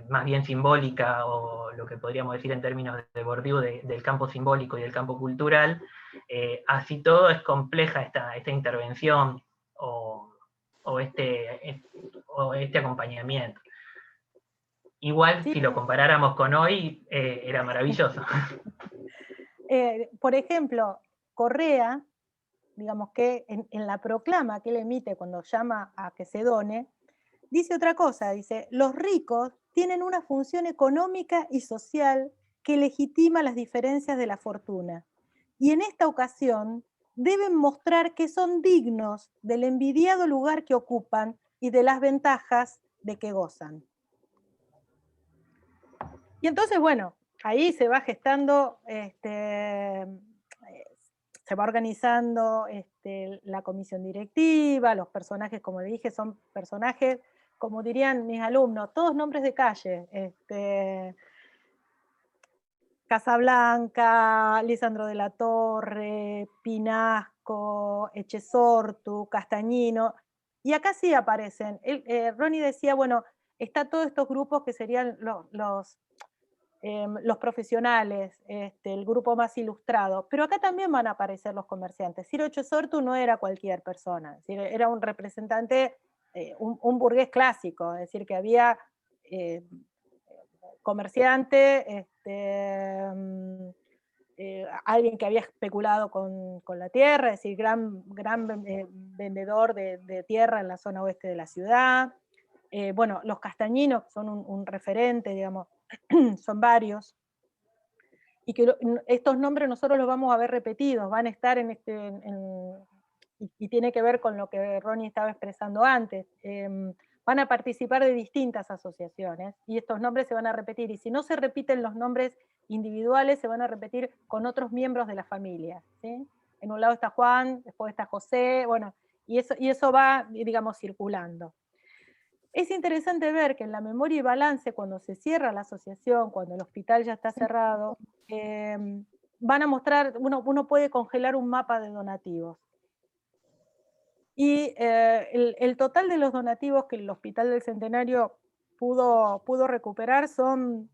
más bien simbólica, o lo que podríamos decir en términos de Bourdieu, del campo simbólico y del campo cultural. Así todo es compleja esta intervención o este acompañamiento. Igual, Sí. si lo comparáramos con hoy, era maravilloso. Por ejemplo, Correa, digamos que en la proclama que él emite cuando llama a que se done, dice otra cosa, dice: los ricos tienen una función económica y social que legitima las diferencias de la fortuna, y en esta ocasión deben mostrar que son dignos del envidiado lugar que ocupan y de las ventajas de que gozan. Y entonces, bueno, ahí se va gestando, se va organizando la comisión directiva, los personajes, como le dije, son personajes, como dirían mis alumnos, todos nombres de calle. Casablanca, Lisandro de la Torre, Pinasco, Echesortu, Castagnino, y acá sí aparecen. Ronnie decía, bueno, está todos estos grupos que serían los profesionales, el grupo más ilustrado, pero acá también van a aparecer los comerciantes. Ciro Echesortu no era cualquier persona, es decir, era un representante, un burgués clásico, es decir, que había comerciante, alguien que había especulado con la tierra, es decir, gran vendedor de tierra en la zona oeste de la ciudad. Bueno, los castañinos son un referente, digamos, son varios, y que estos nombres nosotros los vamos a ver repetidos, van a estar y tiene que ver con lo que Ronnie estaba expresando antes. Van a participar de distintas asociaciones, y estos nombres se van a repetir, y si no se repiten los nombres individuales, se van a repetir con otros miembros de la familia, ¿sí? En un lado está Juan, después está José, bueno, y eso va, digamos, circulando. Es interesante ver que en la memoria y balance, cuando se cierra la asociación, cuando el hospital ya está cerrado, van a mostrar, uno puede congelar un mapa de donativos. Y el total de los donativos que el Hospital del Centenario pudo recuperar son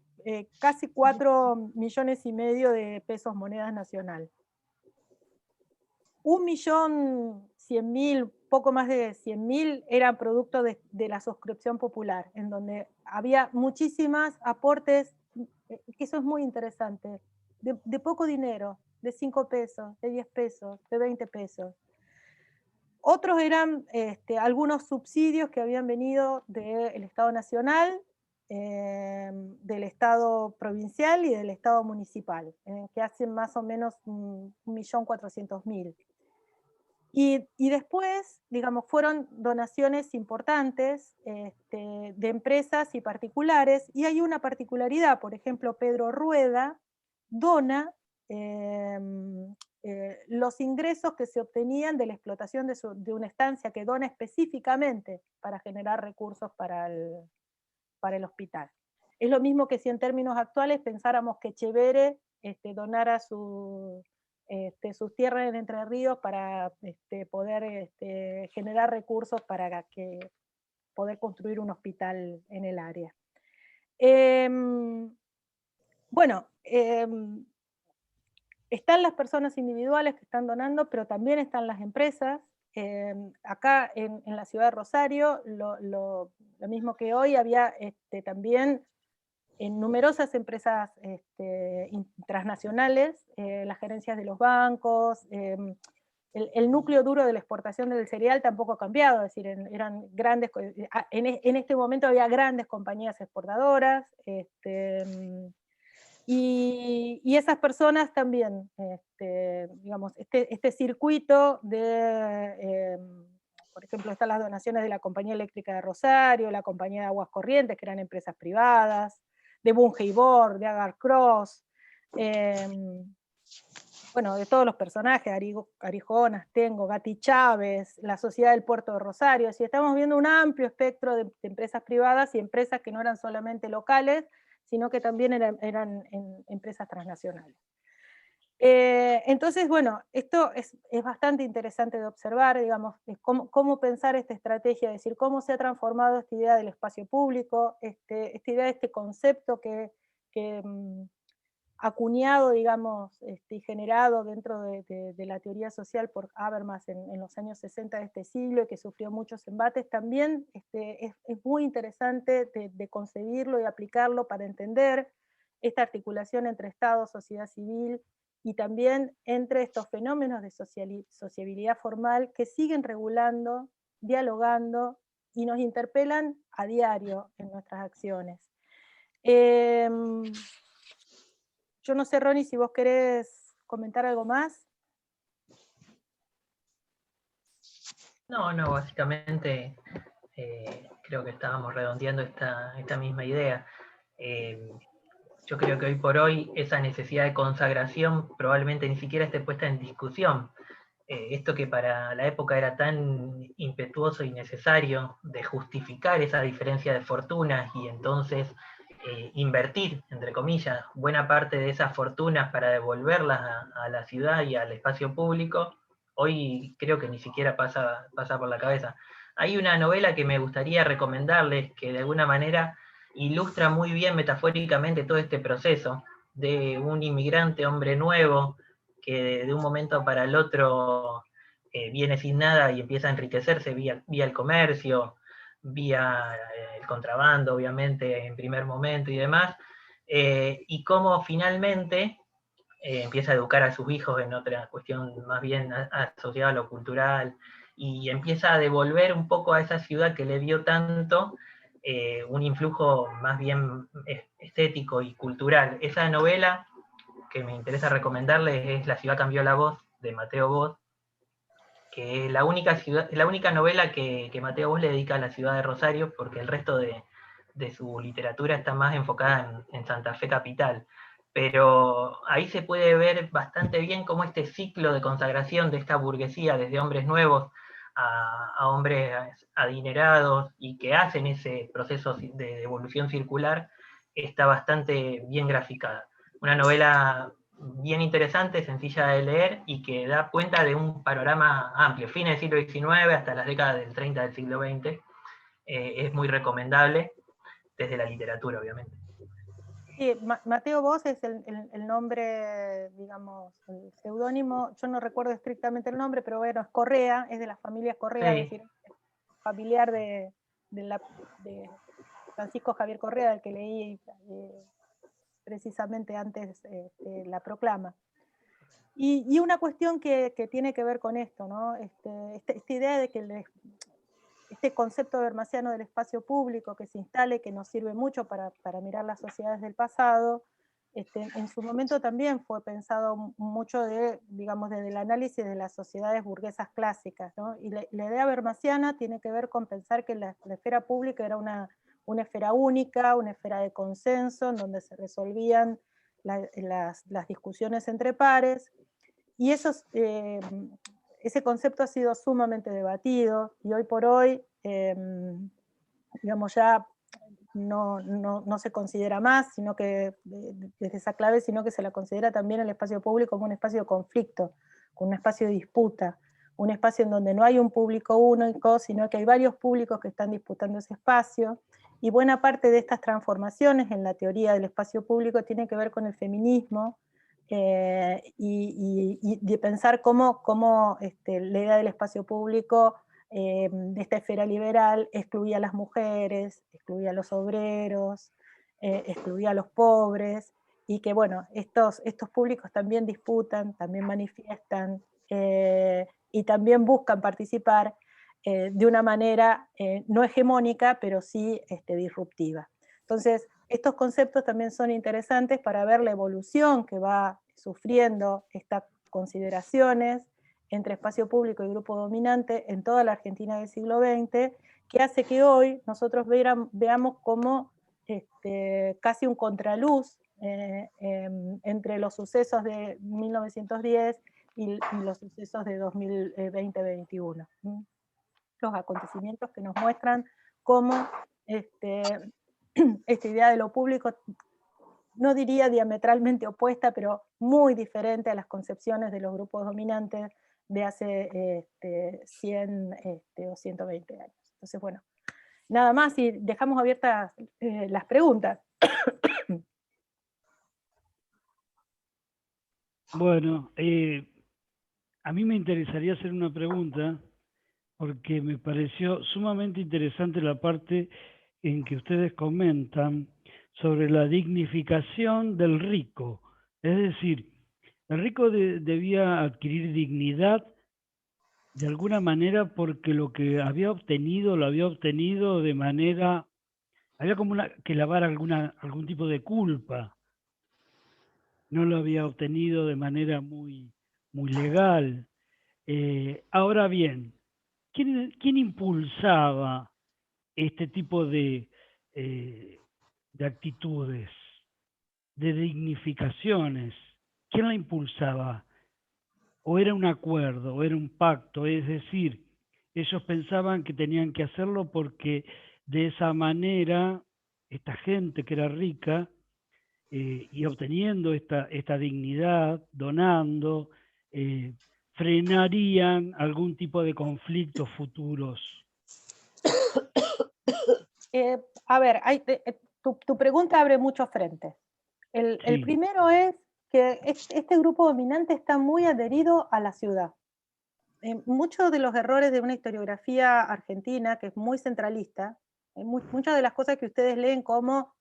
casi 4,5 millones de pesos moneda nacional. 1.100.000, poco más de 100.000, eran producto de la suscripción popular, en donde había muchísimas aportes, que eso es muy interesante, de poco dinero, de 5 pesos, de 10 pesos, de 20 pesos. Otros eran algunos subsidios que habían venido del Estado Nacional, del Estado provincial y del Estado municipal, que hacen más o menos 1.400.000. Y después, digamos, fueron donaciones importantes de empresas y particulares, y hay una particularidad, por ejemplo, Pedro Rueda dona los ingresos que se obtenían de la explotación de una estancia que dona específicamente para generar recursos para el hospital. Es lo mismo que si en términos actuales pensáramos que Chevere donara sus tierras en Entre Ríos para poder generar recursos para poder construir un hospital en el área. Bueno, están las personas individuales que están donando, pero también están las empresas. Acá en la ciudad de Rosario, lo mismo que hoy, había también en numerosas empresas transnacionales, las gerencias de los bancos, el núcleo duro de la exportación del cereal tampoco ha cambiado, es decir, eran grandes, en este momento había grandes compañías exportadoras, y esas personas también, digamos, este circuito de, por ejemplo, están las donaciones de la Compañía Eléctrica de Rosario, la Compañía de Aguas Corrientes, que eran empresas privadas, de Bunge y Bor, de Agar Cross, bueno, de todos los personajes, Arijón, Astengo, Gati Chávez, la Sociedad del Puerto de Rosario. Así estamos viendo un amplio espectro de empresas privadas y empresas que no eran solamente locales, sino que también eran empresas transnacionales. Entonces, bueno, esto es bastante interesante de observar, digamos, cómo pensar esta estrategia, es decir, cómo se ha transformado esta idea del espacio público, esta idea de este concepto que acuñado, digamos, y generado dentro de la teoría social por Habermas en los años 60 de este siglo, y que sufrió muchos embates, también es muy interesante de concebirlo y aplicarlo para entender esta articulación entre Estado, sociedad civil, y también entre estos fenómenos de sociabilidad formal que siguen regulando, dialogando, y nos interpelan a diario en nuestras acciones. Yo no sé, Ronnie, si vos querés comentar algo más. No, básicamente creo que estábamos redondeando esta misma idea. Yo creo que hoy por hoy esa necesidad de consagración probablemente ni siquiera esté puesta en discusión. Esto que para la época era tan impetuoso y necesario de justificar esa diferencia de fortunas y entonces invertir, entre comillas, buena parte de esas fortunas para devolverlas a la ciudad y al espacio público, hoy creo que ni siquiera pasa por la cabeza. Hay una novela que me gustaría recomendarles que de alguna manera ilustra muy bien metafóricamente todo este proceso de un inmigrante, hombre nuevo, que de un momento para el otro viene sin nada y empieza a enriquecerse vía el comercio, vía el contrabando, obviamente, en primer momento y demás, y cómo finalmente empieza a educar a sus hijos en otra cuestión más bien asociada a lo cultural, y empieza a devolver un poco a esa ciudad que le dio tanto un influjo más bien estético y cultural. Esa novela que me interesa recomendarles es La ciudad cambió la voz, de Mateo Boz, que es la única novela que Mateo Boz le dedica a la ciudad de Rosario, porque el resto de su literatura está más enfocada en Santa Fe capital. Pero ahí se puede ver bastante bien cómo este ciclo de consagración de esta burguesía, desde hombres nuevos a hombres adinerados y que hacen ese proceso de evolución circular, está bastante bien graficada. Una novela bien interesante, sencilla de leer y que da cuenta de un panorama amplio, fines del siglo XIX hasta las décadas del 30 del siglo XX. Es muy recomendable desde la literatura, obviamente. Sí, Mateo Boz es el nombre, digamos, el seudónimo, yo no recuerdo estrictamente el nombre, pero bueno, es Correa, es de las familias Correa, Sí. es decir, familiar de Francisco Javier Correa, del que leí precisamente antes la proclama. Y una cuestión que tiene que ver con esto, ¿no? Esta idea de que este concepto bermasiano del espacio público que se instale, que nos sirve mucho para mirar las sociedades del pasado, en su momento también fue pensado mucho digamos, desde el análisis de las sociedades burguesas clásicas, ¿no? Y la idea bermasiana tiene que ver con pensar que la esfera pública era una esfera única, una esfera de consenso, en donde se resolvían las discusiones entre pares, y ese concepto ha sido sumamente debatido, y hoy por hoy, digamos, ya no se considera más, sino que desde esa clave, sino que se la considera también el espacio público como un espacio de conflicto, como un espacio de disputa, un espacio en donde no hay un público único, sino que hay varios públicos que están disputando ese espacio, y buena parte de estas transformaciones en la teoría del espacio público tiene que ver con el feminismo, y de pensar cómo la idea del espacio público de esta esfera liberal excluía a las mujeres, excluía a los obreros, excluía a los pobres, y que bueno, estos públicos también disputan, también manifiestan, y también buscan participar de una manera no hegemónica, pero sí disruptiva. Entonces, estos conceptos también son interesantes para ver la evolución que va sufriendo estas consideraciones entre espacio público y grupo dominante en toda la Argentina del siglo XX, que hace que hoy nosotros veamos como casi un contraluz entre los sucesos de 1910 y los sucesos de 2020-21. Los acontecimientos que nos muestran cómo esta idea de lo público, no diría diametralmente opuesta, pero muy diferente a las concepciones de los grupos dominantes de hace 100 o 120 años. Entonces, bueno, nada más, y dejamos abiertas las preguntas. Bueno, a mí me interesaría hacer una pregunta, porque me pareció sumamente interesante la parte en que ustedes comentan sobre la dignificación del rico. Es decir, el rico debía adquirir dignidad de alguna manera porque lo que había obtenido lo había obtenido de manera, había como que lavar algún tipo de culpa, no lo había obtenido de manera muy, muy legal. Ahora bien, ¿quién impulsaba este tipo de actitudes, de dignificaciones? ¿Quién la impulsaba? ¿O era un acuerdo, o era un pacto? Es decir, ellos pensaban que tenían que hacerlo porque de esa manera esta gente que era rica y obteniendo esta dignidad, donando, frenarían algún tipo de conflictos futuros. A ver, tu pregunta abre muchos frentes. El primero es que este grupo dominante está muy adherido a la ciudad. Muchos de los errores de una historiografía argentina, que es muy centralista, muchas de las cosas que ustedes leen como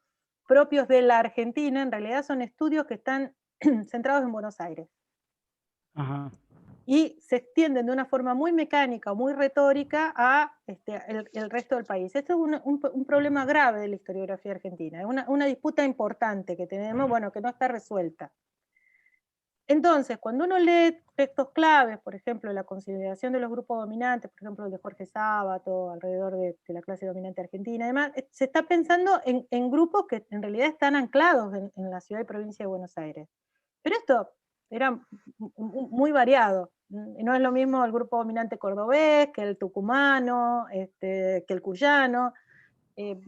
propios de la Argentina, en realidad son estudios que están centrados en Buenos Aires. Ajá. Y se extienden de una forma muy mecánica o muy retórica a el resto del país. Esto es un problema grave de la historiografía argentina, es una disputa importante que tenemos, bueno, que no está resuelta. Entonces, cuando uno lee textos claves, por ejemplo, la consideración de los grupos dominantes, por ejemplo, el de Jorge Sábato, alrededor de la clase dominante argentina, además, se está pensando en grupos que en realidad están anclados en la ciudad y provincia de Buenos Aires. Pero esto era muy variado. No es lo mismo el grupo dominante cordobés, que el tucumano, que el cuyano. Y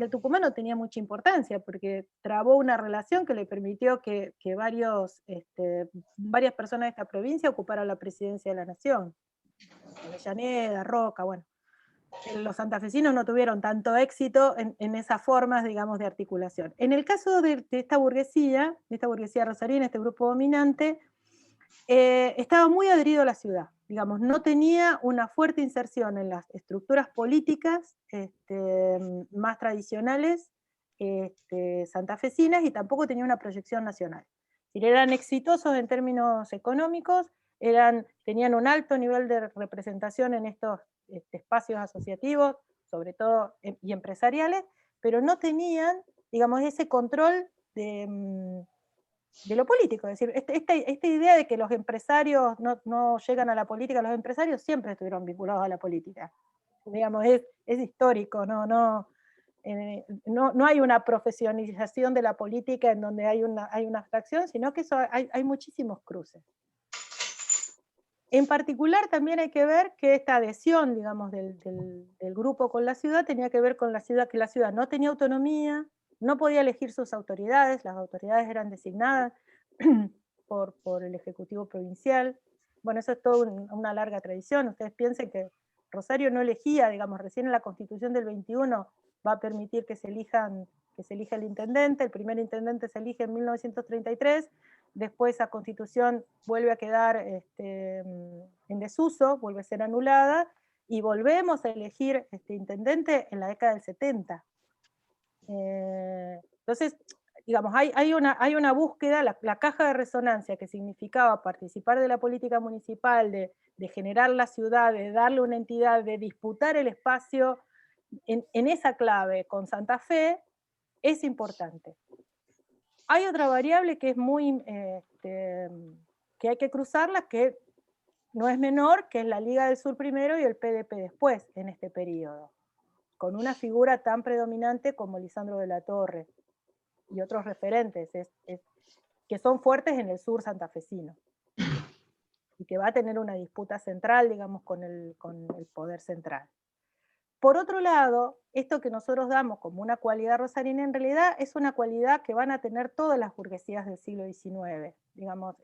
el tucumano tenía mucha importancia porque trabó una relación que le permitió que varias personas de esta provincia ocuparan la presidencia de la nación. Avellaneda, Roca, bueno. Los santafesinos no tuvieron tanto éxito en esas formas, digamos, de articulación. En el caso de esta burguesía rosarina, este grupo dominante, estaba muy adherido a la ciudad, digamos, no tenía una fuerte inserción en las estructuras políticas más tradicionales santafesinas, y tampoco tenía una proyección nacional. Eran exitosos en términos económicos, tenían un alto nivel de representación en estos espacios asociativos, sobre todo y empresariales, pero no tenían, digamos, ese control de lo político. Es decir, esta idea de que los empresarios no llegan a la política, los empresarios siempre estuvieron vinculados a la política. Digamos, es histórico, no hay una profesionalización de la política en donde hay una abstracción, sino que hay muchísimos cruces. En particular también hay que ver que esta adhesión, digamos, del grupo con la ciudad tenía que ver con la ciudad, que la ciudad no tenía autonomía, no podía elegir sus autoridades, las autoridades eran designadas por el Ejecutivo Provincial. Bueno, eso es toda una larga tradición. Ustedes piensen que Rosario no elegía, digamos, recién en la Constitución del 21 va a permitir que se elija el intendente. El primer intendente se elige en 1933, después esa Constitución vuelve a quedar en desuso, vuelve a ser anulada, y volvemos a elegir intendente en la década del 70. Entonces, digamos, hay una búsqueda, la caja de resonancia que significaba participar de la política municipal, de generar la ciudad, de darle una entidad, de disputar el espacio en esa clave con Santa Fe, es importante. Hay otra variable que es que hay que cruzarla, que no es menor, que es la Liga del Sur primero y el PDP después, en este periodo, con una figura tan predominante como Lisandro de la Torre y otros referentes que son fuertes en el sur santafesino y que va a tener una disputa central, digamos, con el poder central. Por otro lado, esto que nosotros damos como una cualidad rosarina, en realidad es una cualidad que van a tener todas las burguesías del siglo XIX, digamos,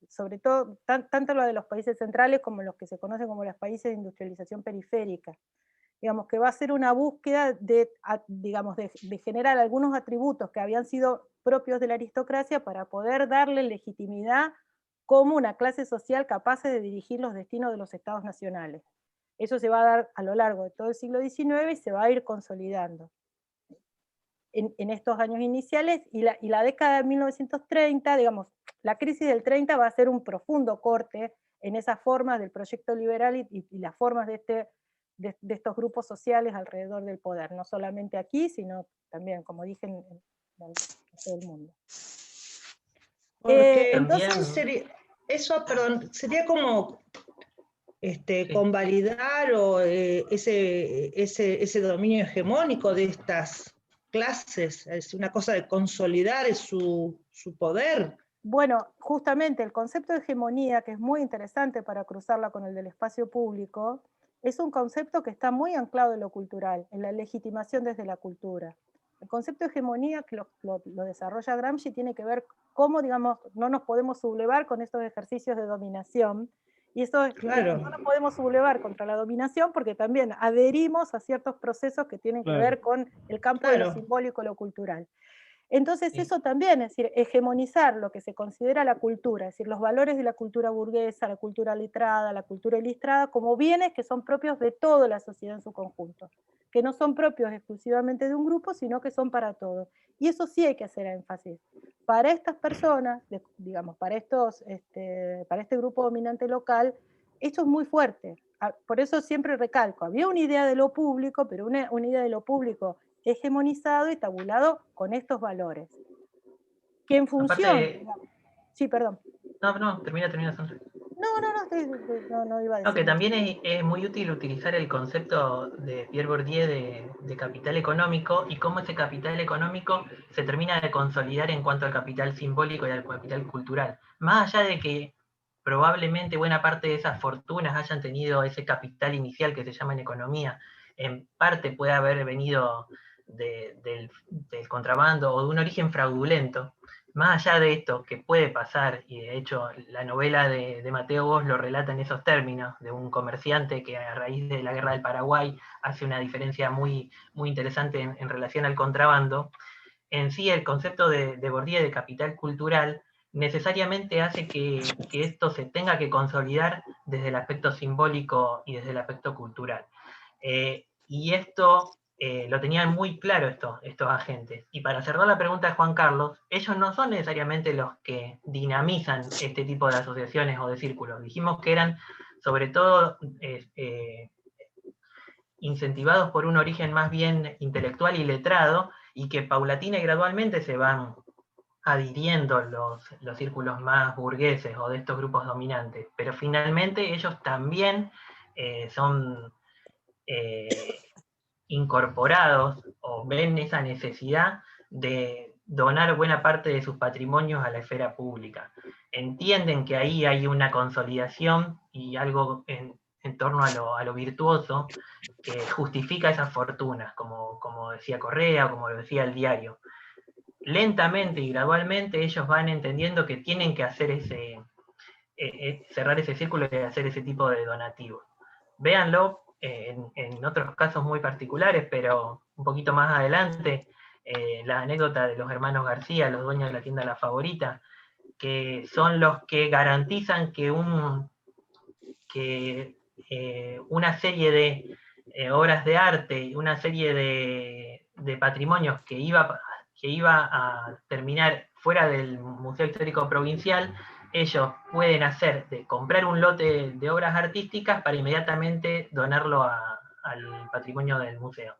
sobre todo, tanto lo de los países centrales como los que se conocen como los países de industrialización periférica. Digamos, que va a ser una búsqueda de generar algunos atributos que habían sido propios de la aristocracia para poder darle legitimidad como una clase social capaz de dirigir los destinos de los estados nacionales. Eso se va a dar a lo largo de todo el siglo XIX y se va a ir consolidando en estos años iniciales, y la década de 1930, digamos, la crisis del 30 va a ser un profundo corte en esas formas del proyecto liberal y las formas de estos grupos sociales alrededor del poder, no solamente aquí, sino también, como dije, en todo el mundo. Porque entonces sería como convalidar ese dominio hegemónico de estas clases, es una cosa de consolidar su poder. Bueno, justamente el concepto de hegemonía, que es muy interesante para cruzarla con el del espacio público, es un concepto que está muy anclado en lo cultural, en la legitimación desde la cultura. El concepto de hegemonía, que lo desarrolla Gramsci, tiene que ver cómo, digamos, no nos podemos sublevar con estos ejercicios de dominación, y eso claro. no nos podemos sublevar contra la dominación porque también adherimos a ciertos procesos que tienen que ver con el campo de lo simbólico y lo cultural. Entonces Sí. eso también, es decir, hegemonizar lo que se considera la cultura, es decir, los valores de la cultura burguesa, la cultura letrada, la cultura ilustrada, como bienes que son propios de toda la sociedad en su conjunto, que no son propios exclusivamente de un grupo, sino que son para todos. Y eso sí hay que hacer énfasis. Para estas personas, digamos, para este grupo dominante local, esto es muy fuerte. Por eso siempre recalco, había una idea de lo público, pero una idea de lo público hegemonizado y tabulado con estos valores. Que en función... Aparte, Sí, perdón. no, termina, Sandra. No iba a decir. Aunque también es muy útil utilizar el concepto de Pierre Bourdieu de capital económico y cómo ese capital económico se termina de consolidar en cuanto al capital simbólico y al capital cultural. Más allá de que probablemente buena parte de esas fortunas hayan tenido ese capital inicial que se llama en economía, en parte puede haber venido del contrabando o de un origen fraudulento. Más allá de esto, que puede pasar, y de hecho la novela de Mateo Vos lo relata en esos términos, de un comerciante que a raíz de la guerra del Paraguay hace una diferencia muy, muy interesante en relación al contrabando, en sí el concepto de Bourdieu de capital cultural necesariamente hace que esto se tenga que consolidar desde el aspecto simbólico y desde el aspecto cultural. Y esto lo tenían muy claro estos agentes. Y para cerrar la pregunta de Juan Carlos, ellos no son necesariamente los que dinamizan este tipo de asociaciones o de círculos. Dijimos que eran sobre todo incentivados por un origen más bien intelectual y letrado, y que paulatina y gradualmente se van adhiriendo los círculos más burgueses o de estos grupos dominantes. Pero finalmente ellos también son incorporados o ven esa necesidad de donar buena parte de sus patrimonios a la esfera pública. Entienden que ahí hay una consolidación y algo en torno a lo virtuoso que justifica esas fortunas, como decía Correa o como lo decía el diario. Lentamente y gradualmente ellos van entendiendo que tienen que hacer cerrar ese círculo y hacer ese tipo de donativos. Véanlo en otros casos muy particulares, pero un poquito más adelante, la anécdota de los hermanos García, los dueños de la tienda La Favorita, que son los que garantizan que una serie de obras de arte y una serie de patrimonios que iba a terminar fuera del Museo Histórico Provincial, ellos pueden hacer de comprar un lote de obras artísticas para inmediatamente donarlo al patrimonio del museo.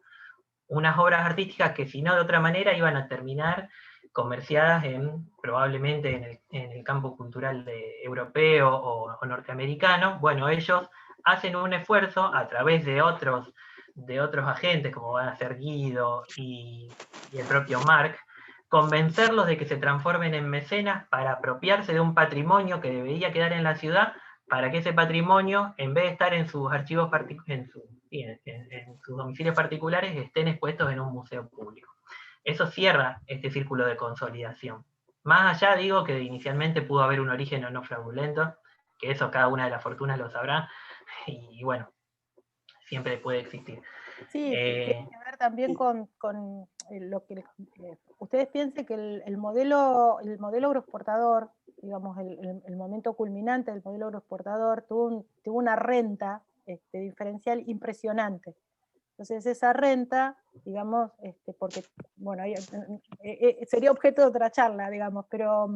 Unas obras artísticas que si no de otra manera iban a terminar comerciadas probablemente en el campo cultural europeo o norteamericano. Bueno, ellos hacen un esfuerzo a través de otros agentes, como van a ser Guido y el propio Marc, convencerlos de que se transformen en mecenas para apropiarse de un patrimonio que debería quedar en la ciudad, para que ese patrimonio, en vez de estar en sus archivos en sus domicilios particulares, estén expuestos en un museo público. Eso cierra este círculo de consolidación. Más allá, digo, que inicialmente pudo haber un origen o no fraudulento, que eso cada una de las fortunas lo sabrá, y bueno, siempre puede existir. Sí, tiene que ver también con lo que ustedes piensen que el modelo agroexportador, digamos, el momento culminante del modelo agroexportador tuvo una renta diferencial impresionante. Entonces esa renta, digamos, porque, bueno, sería objeto de otra charla, digamos, pero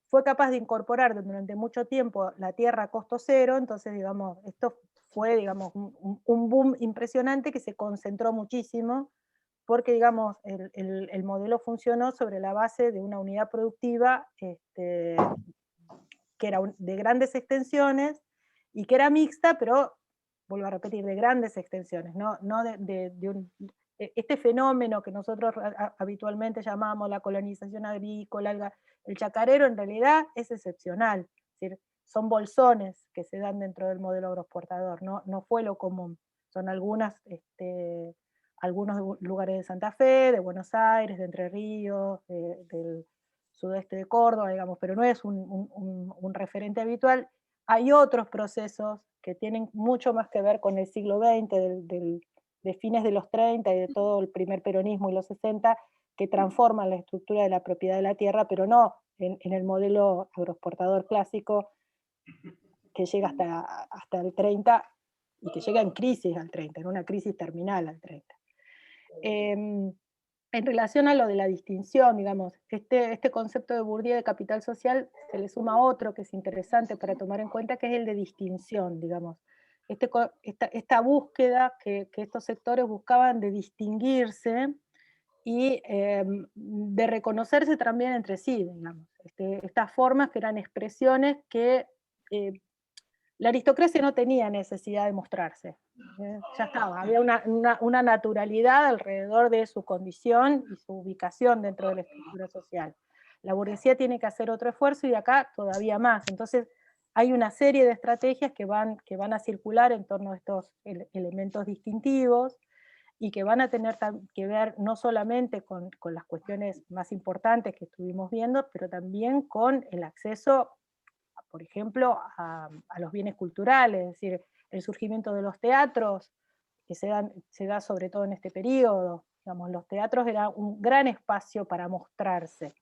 fue capaz de incorporar durante mucho tiempo la tierra a costo cero, entonces, digamos, esto fue, digamos, un boom impresionante que se concentró muchísimo, porque, digamos, el modelo funcionó sobre la base de una unidad productiva que era de grandes extensiones y que era mixta, pero, vuelvo a repetir, de grandes extensiones, no este fenómeno que nosotros habitualmente llamamos la colonización agrícola, el chacarero, en realidad es excepcional. Es decir, son bolsones que se dan dentro del modelo agroexportador, no fue lo común. Son algunos lugares de Santa Fe, de Buenos Aires, de Entre Ríos, del sudeste de Córdoba, digamos, pero no es un referente habitual. Hay otros procesos que tienen mucho más que ver con el siglo XX, de fines de los 30 y de todo el primer peronismo y los 60, que transforman la estructura de la propiedad de la tierra, pero no en el modelo agroexportador clásico que llega hasta el 30 y que llega en crisis al 30, en una crisis terminal al 30. En relación a lo de la distinción, digamos, este concepto de Bourdieu de capital social se le suma otro que es interesante para tomar en cuenta, que es el de distinción, digamos. Esta búsqueda que estos sectores buscaban de distinguirse y de reconocerse también entre sí, digamos. Estas formas que eran expresiones que la aristocracia no tenía necesidad de mostrarse. Ya estaba, había una naturalidad alrededor de su condición y su ubicación dentro de la estructura social. La burguesía tiene que hacer otro esfuerzo y acá todavía más. Entonces hay una serie de estrategias que van a circular en torno a estos elementos distintivos y que van a tener que ver no solamente con las cuestiones más importantes que estuvimos viendo, pero también con el acceso, por ejemplo, a los bienes culturales, es decir, el surgimiento de los teatros, que se da sobre todo en este periodo. Digamos, los teatros eran un gran espacio para mostrarse.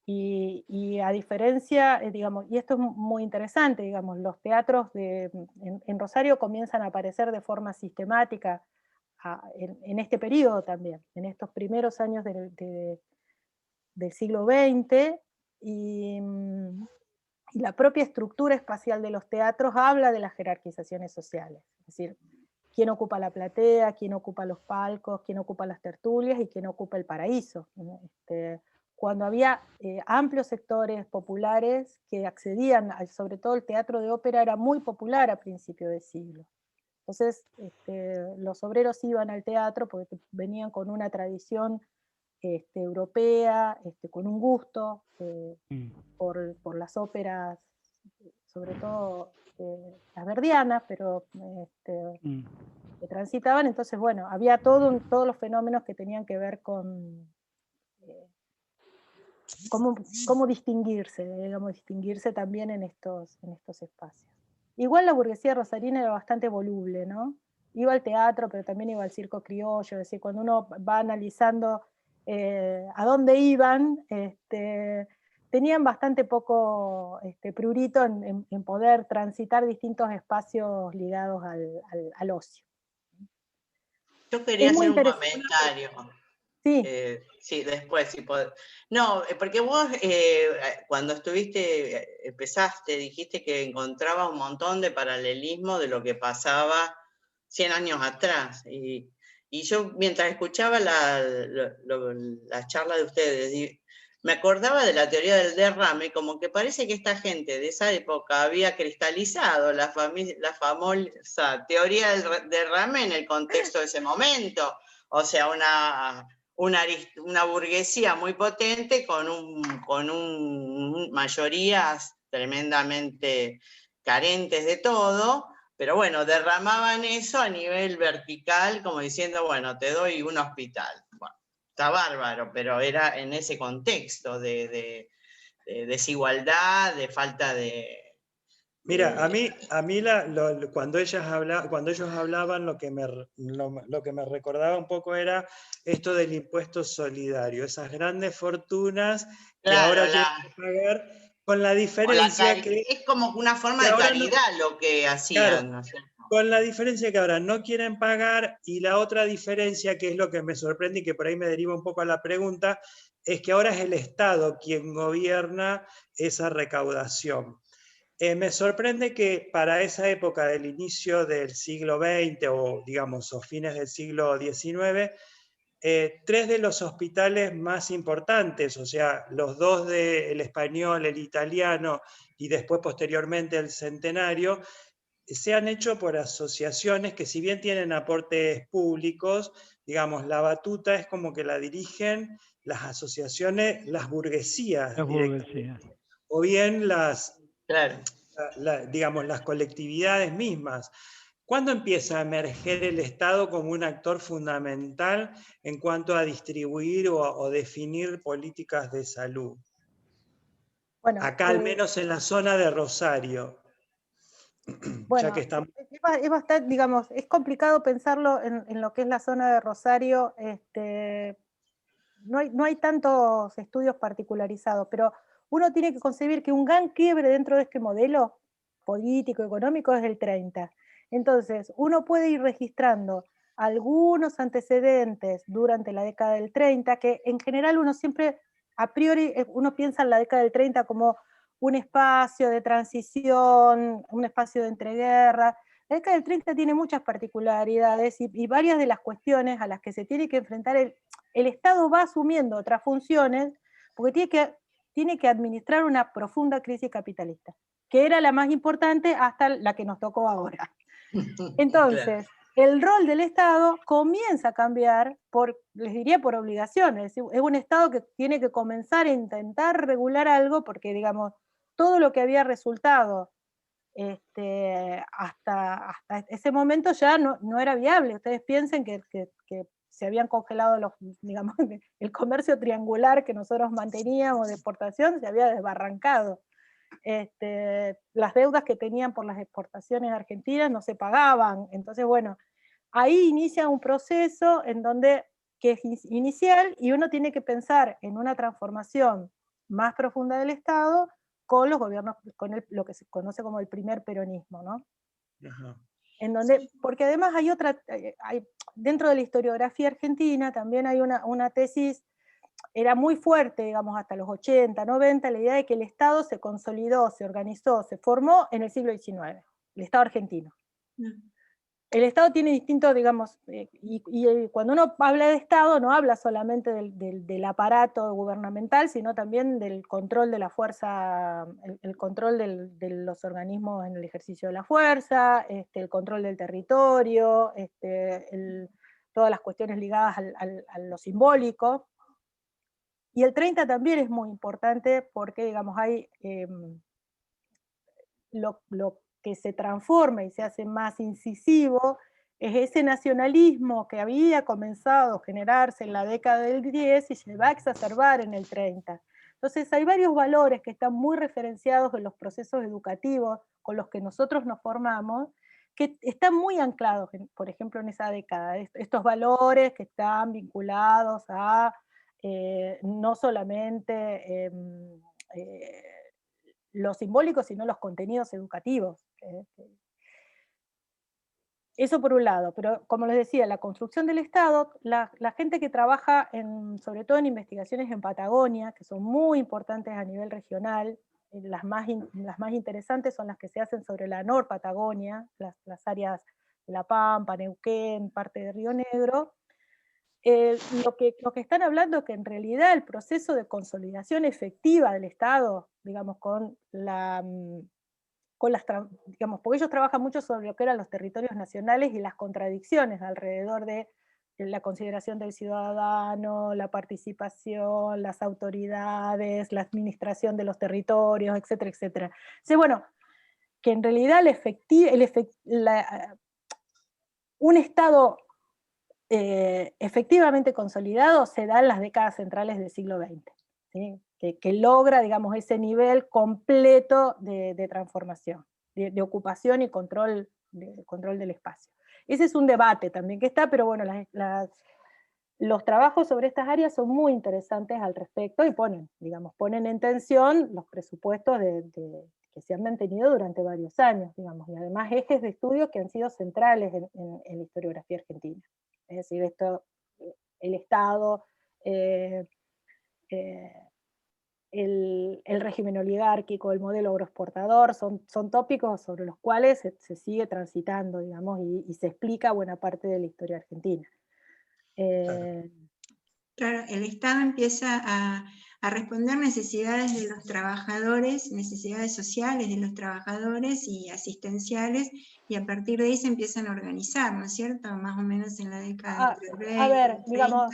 Y a diferencia, digamos, y esto es muy interesante, digamos, los teatros en Rosario comienzan a aparecer de forma sistemática en este periodo también, en estos primeros años del siglo XX, y la propia estructura espacial de los teatros habla de las jerarquizaciones sociales, es decir, quién ocupa la platea, quién ocupa los palcos, quién ocupa las tertulias y quién ocupa el paraíso. Cuando había amplios sectores populares que accedían, sobre todo el teatro de ópera era muy popular a principios de siglo. Entonces los obreros iban al teatro porque venían con una tradición europea, con un gusto por las óperas, sobre todo las verdianas, pero que transitaban. Entonces, bueno, había todos los fenómenos que tenían que ver con cómo distinguirse, digamos, distinguirse también en estos espacios. Igual la burguesía rosarina era bastante voluble, ¿no? Iba al teatro, pero también iba al circo criollo, es decir, cuando uno va analizando a dónde iban, tenían bastante poco prurito en poder transitar distintos espacios ligados al ocio. Yo quería hacer un comentario. Sí. Sí, después, si podés. No, porque vos cuando empezaste, dijiste que encontrabas un montón de paralelismo de lo que pasaba 100 años atrás. Y yo, mientras escuchaba la charla de ustedes, me acordaba de la teoría del derrame, como que parece que esta gente de esa época había cristalizado la famosa teoría del derrame en el contexto de ese momento. O sea, una burguesía muy potente con mayorías tremendamente carentes de todo, pero bueno, derramaban eso a nivel vertical, como diciendo, bueno, te doy un hospital. Bueno, está bárbaro, pero era en ese contexto de desigualdad, de falta de... Mira, a mí cuando ellos hablaban, lo que me recordaba un poco era esto del impuesto solidario, esas grandes fortunas que ahora tienen que pagar, con la diferencia que... Es como una forma de caridad lo que hacían, claro, ¿no es cierto? Con la diferencia que ahora no quieren pagar, y la otra diferencia, que es lo que me sorprende y que por ahí me deriva un poco a la pregunta, es que ahora es el Estado quien gobierna esa recaudación. Me sorprende que para esa época del inicio del siglo XX o digamos o fines del siglo XIX, 3 de los hospitales más importantes, o sea, los 2 del Español, el Italiano y después posteriormente el Centenario, se han hecho por asociaciones que, si bien tienen aportes públicos, digamos, la batuta es como que la dirigen las asociaciones, las burguesías directamente, o bien digamos, las colectividades mismas. ¿Cuándo empieza a emerger el Estado como un actor fundamental en cuanto a distribuir o definir políticas de salud? Bueno, acá al menos en la zona de Rosario. Bueno, ya que estamos... es bastante, digamos, es complicado pensarlo en lo que es la zona de Rosario, no hay tantos estudios particularizados, pero uno tiene que concebir que un gran quiebre dentro de este modelo político, económico, es el 30. Entonces, uno puede ir registrando algunos antecedentes durante la década del 30, que en general uno siempre, a priori, uno piensa en la década del 30 como un espacio de transición, un espacio de entreguerras. La década del 30 tiene muchas particularidades y varias de las cuestiones a las que se tiene que enfrentar el Estado va asumiendo otras funciones, porque tiene que administrar una profunda crisis capitalista, que era la más importante hasta la que nos tocó ahora. Entonces, el rol del Estado comienza a cambiar les diría por obligación, es decir, es un Estado que tiene que comenzar a intentar regular algo, porque digamos, todo lo que había resultado hasta ese momento ya no era viable. Ustedes piensen que se habían congelado digamos, el comercio triangular que nosotros manteníamos de exportación se había desbarrancado. Las deudas que tenían por las exportaciones argentinas no se pagaban. Entonces, bueno, ahí inicia un proceso que es inicial, y uno tiene que pensar en una transformación más profunda del Estado con los gobiernos, con lo que se conoce como el primer peronismo, ¿no? Ajá. En donde, porque además dentro de la historiografía argentina también hay una tesis, era muy fuerte, digamos, hasta los 80, 90, la idea de que el Estado se consolidó, se organizó, se formó en el siglo XIX, el Estado argentino. El Estado tiene distintos, digamos, y cuando uno habla de Estado no habla solamente del aparato gubernamental, sino también del control de la fuerza, el control de los organismos en el ejercicio de la fuerza, el control del territorio, todas las cuestiones ligadas a lo simbólico. Y el 30 también es muy importante porque, digamos, hay lo que se transforma y se hace más incisivo es ese nacionalismo que había comenzado a generarse en la década del 10 y se va a exacerbar en el 30. Entonces hay varios valores que están muy referenciados en los procesos educativos con los que nosotros nos formamos, que están muy anclados, por ejemplo, en esa década. Estos valores que están vinculados a no solamente lo simbólico, sino los contenidos educativos. Eso por un lado, pero como les decía, la construcción del Estado, la gente que trabaja sobre todo en investigaciones en Patagonia, que son muy importantes a nivel regional, las más interesantes son las que se hacen sobre la Norpatagonia, las áreas de La Pampa, Neuquén, parte de Río Negro. Lo que están hablando es que en realidad el proceso de consolidación efectiva del Estado, digamos, digamos, porque ellos trabajan mucho sobre lo que eran los territorios nacionales y las contradicciones alrededor de la consideración del ciudadano, la participación, las autoridades, la administración de los territorios, etcétera, etcétera. Entonces, bueno, que en realidad un Estado efectivamente consolidado se da en las décadas centrales del siglo XX, ¿sí? que logra, digamos, ese nivel completo de transformación, de ocupación y control del espacio. Ese es un debate también que está, pero bueno, los trabajos sobre estas áreas son muy interesantes al respecto y ponen en tensión los presupuestos que se han mantenido durante varios años, digamos, y además ejes de estudio que han sido centrales en la historiografía argentina. Es decir, el Estado, el régimen oligárquico, el modelo agroexportador, son tópicos sobre los cuales se sigue transitando, digamos, y se explica buena parte de la historia argentina. Claro, el Estado empieza a responder necesidades de los trabajadores, necesidades sociales de los trabajadores y asistenciales, y a partir de ahí se empiezan a organizar, ¿no es cierto? Más o menos en la década del 20, a ver, 30. digamos,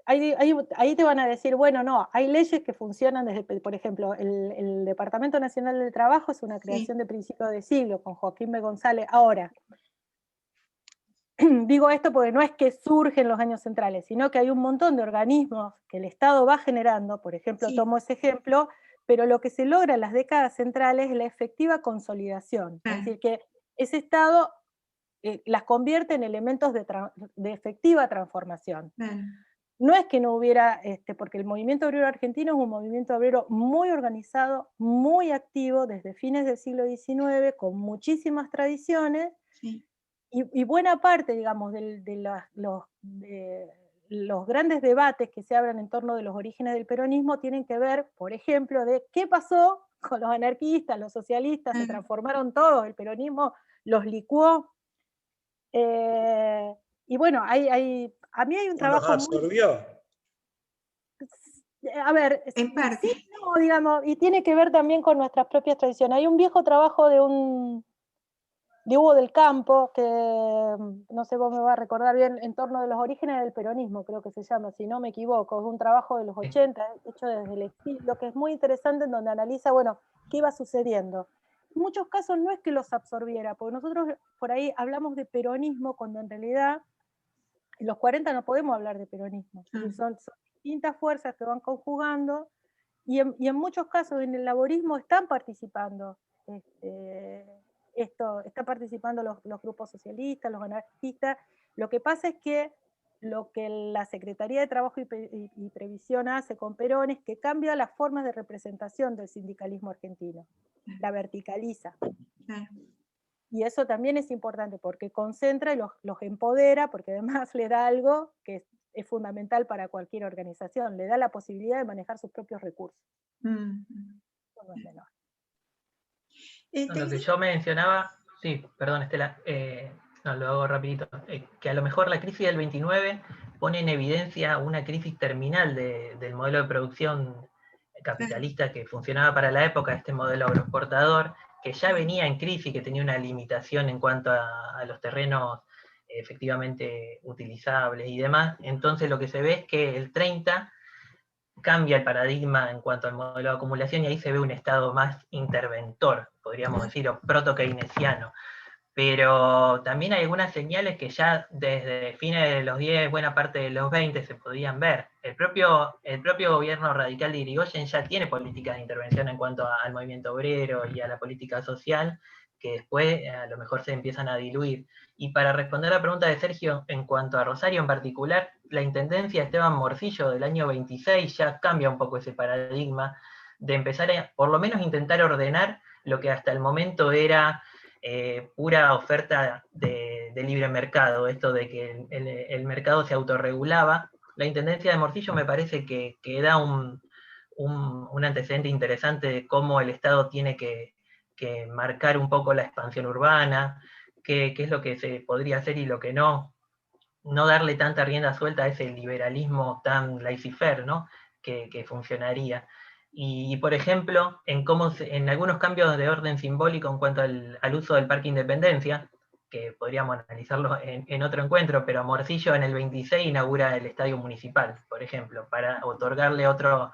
ahí te van a decir, bueno, no, hay leyes que funcionan desde, por ejemplo, el Departamento Nacional del Trabajo es una creación de principio de siglo, con Joaquín B. González. Ahora, digo esto porque no es que surge en los años centrales, sino que hay un montón de organismos que el Estado va generando, por ejemplo, tomo ese ejemplo, pero lo que se logra en las décadas centrales es la efectiva consolidación, es decir, que ese Estado las convierte en elementos de efectiva transformación. no es que no hubiera, porque el movimiento obrero argentino es un movimiento obrero muy organizado, muy activo desde fines del siglo XIX, con muchísimas tradiciones, Sí. y buena parte, digamos, de los grandes debates que se abren en torno de los orígenes del peronismo tienen que ver, por ejemplo, de qué pasó con los anarquistas, los socialistas, se transformaron todos, el peronismo los licuó. Y bueno, a mí hay un ¿O los trabajo muy... absorbió? A ver, En parte. sí, no, digamos, y tiene que ver también con nuestras propias tradiciones. Hay un viejo trabajo de Hugo del Campo, que no sé, vos me vas a recordar bien, en torno de los orígenes del peronismo, creo que se llama, si no me equivoco, es un trabajo de los 80, hecho desde el exilio, que es muy interesante, en donde analiza, bueno, qué iba sucediendo. En muchos casos no es que los absorbiera, porque nosotros por ahí hablamos de peronismo, cuando en realidad en los 40 no podemos hablar de peronismo, es decir, son distintas fuerzas que van conjugando, y en muchos casos en el laborismo están participando, están participando los grupos socialistas, los anarquistas. Lo que pasa es que lo que la Secretaría de Trabajo y Previsión hace con Perón es que cambia las formas de representación del sindicalismo argentino, la verticaliza. Y eso también es importante porque concentra y los empodera, porque además le da algo que es fundamental para cualquier organización, le da la posibilidad de manejar sus propios recursos. Eso no es menor. Lo que yo mencionaba, sí, perdón Estela, no, lo hago rapidito, que a lo mejor la crisis del 29 pone en evidencia una crisis terminal del modelo de producción capitalista que funcionaba para la época, este modelo agroexportador, que ya venía en crisis, que tenía una limitación en cuanto a los terrenos efectivamente utilizables y demás. Entonces lo que se ve es que el 30 cambia el paradigma en cuanto al modelo de acumulación y ahí se ve un estado más interventor, podríamos decir, o proto-keynesiano. Pero también hay algunas señales que ya desde fines de los 10, buena parte de los 20 se podían ver. El propio gobierno radical de Irigoyen ya tiene políticas de intervención en cuanto al movimiento obrero y a la política social, que después a lo mejor se empiezan a diluir. Y para responder a la pregunta de Sergio, en cuanto a Rosario en particular, la intendencia de Esteban Morcillo del año 26 ya cambia un poco ese paradigma de empezar a, por lo menos, intentar ordenar lo que hasta el momento era pura oferta de libre mercado, esto de que el mercado se autorregulaba. La intendencia de Morcillo me parece que da un antecedente interesante de cómo el Estado tiene que marcar un poco la expansión urbana, qué es lo que se podría hacer y lo que no darle tanta rienda suelta a ese liberalismo tan laissez-faire, ¿no? que funcionaría. Y, por ejemplo, en algunos cambios de orden simbólico en cuanto al uso del Parque Independencia, que podríamos analizarlo en otro encuentro, pero Morcillo en el 26 inaugura el Estadio Municipal, por ejemplo, para otorgarle otra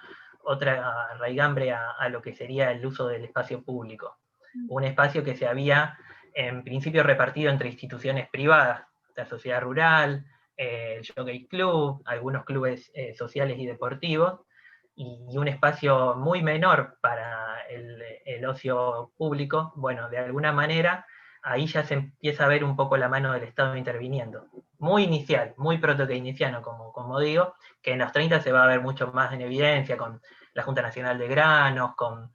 raigambre a lo que sería el uso del espacio público. Un espacio que se había, en principio, repartido entre instituciones privadas, la sociedad rural, el Jockey Club, algunos clubes sociales y deportivos, y un espacio muy menor para el ocio público. Bueno, de alguna manera, ahí ya se empieza a ver un poco la mano del Estado interviniendo. Muy inicial, muy proto-keynesiano, como digo, que en los 30 se va a ver mucho más en evidencia con la Junta Nacional de Granos, con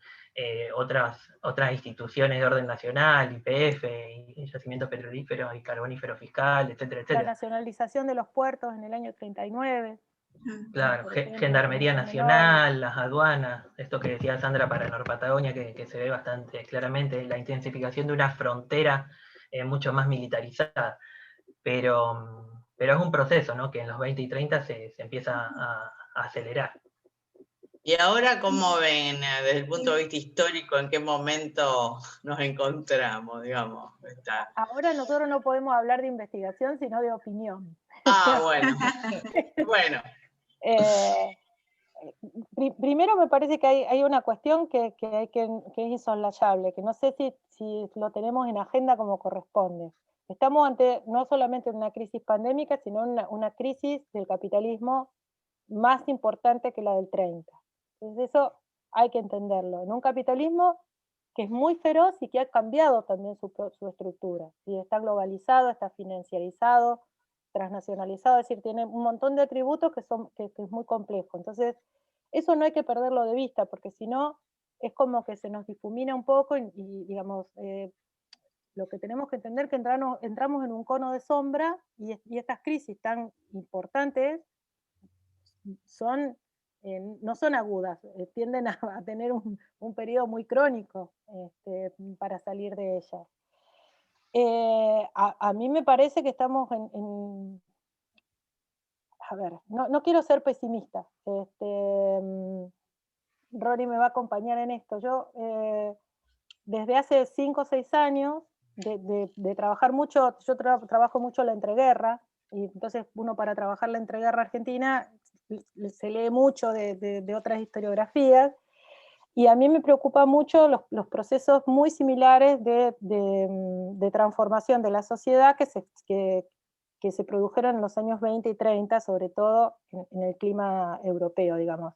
otras instituciones de orden nacional, YPF, y yacimientos petrolíferos y carboníferos fiscal, etcétera, etcétera. La nacionalización de los puertos en el año 39. Claro, Gendarmería Nacional, las aduanas, esto que decía Sandra para Norpatagonia, que se ve bastante claramente, la intensificación de una frontera mucho más militarizada. Pero es un proceso, ¿no? Que en los 20 y 30 se empieza a acelerar. Y ahora, ¿cómo ven desde el punto de vista histórico en qué momento nos encontramos, digamos? Ahora nosotros no podemos hablar de investigación, sino de opinión. Bueno. Bueno. Primero me parece que hay una cuestión que es insoslayable, que no sé si lo tenemos en agenda como corresponde. Estamos ante no solamente una crisis pandémica, sino una crisis del capitalismo más importante que la del 30. Entonces eso hay que entenderlo. En un capitalismo que es muy feroz y que ha cambiado también su estructura. ¿Sí? Está globalizado, está financiarizado, transnacionalizado, es decir, tiene un montón de atributos que es muy complejo. Entonces, eso no hay que perderlo de vista, porque si no, es como que se nos difumina un poco y digamos, lo que tenemos que entender es que entramos en un cono de sombra y estas crisis tan importantes no son agudas, tienden a tener un periodo muy crónico para salir de ellas. A mí me parece que estamos a ver, no quiero ser pesimista, Rory me va a acompañar en esto. Yo desde hace 5 o 6 años de trabajar mucho, yo trabajo mucho la entreguerra, y entonces uno para trabajar la entreguerra argentina se lee mucho de otras historiografías, y a mí me preocupa mucho los procesos muy similares de transformación de la sociedad que se produjeron en los años 20 y 30, sobre todo en el clima europeo, digamos.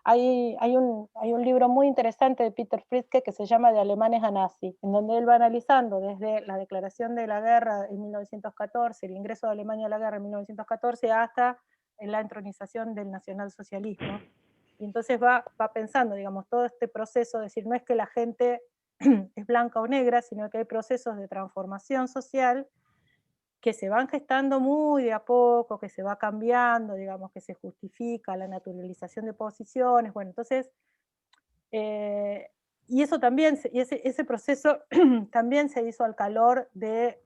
Hay un libro muy interesante de Peter Fritzke que se llama De alemanes a nazis, en donde él va analizando desde la declaración de la guerra en 1914, el ingreso de Alemania a la guerra en 1914, hasta la entronización del nacionalsocialismo. Y entonces va pensando, digamos, todo este proceso, es decir, no es que la gente es blanca o negra, sino que hay procesos de transformación social que se van gestando muy de a poco, que se va cambiando, digamos, que se justifica la naturalización de posiciones, bueno, entonces, y eso también, ese proceso también se hizo al calor de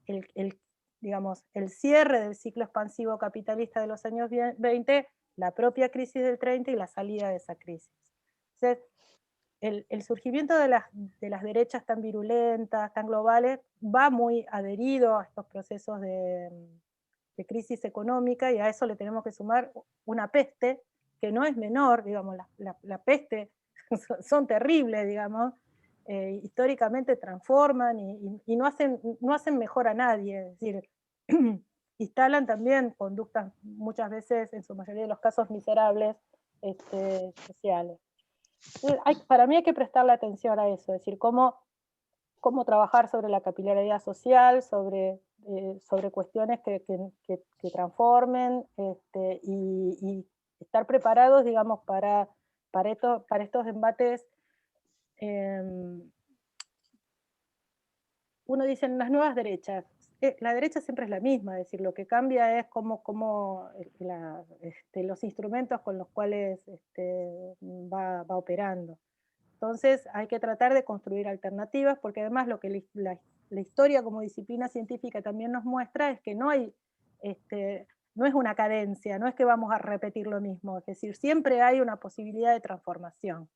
digamos, el cierre del ciclo expansivo capitalista de los años 20, la propia crisis del 30 y la salida de esa crisis. Entonces, el surgimiento de las derechas tan virulentas, tan globales, va muy adherido a estos procesos de crisis económica, y a eso le tenemos que sumar una peste que no es menor, digamos, la peste son terribles, digamos, históricamente transforman y no hacen mejor a nadie, es decir, instalan también conductas muchas veces, en su mayoría de los casos, miserables sociales. Para mí hay que prestarle atención a eso, es decir, cómo trabajar sobre la capilaridad social, sobre cuestiones que transformen, y estar preparados, digamos, para estos embates. Uno dice en las nuevas derechas, la derecha siempre es la misma, es decir, lo que cambia es los instrumentos con los cuales va operando. Entonces hay que tratar de construir alternativas, porque además lo que la historia como disciplina científica también nos muestra es que no es una cadencia, no es que vamos a repetir lo mismo, es decir, siempre hay una posibilidad de transformación.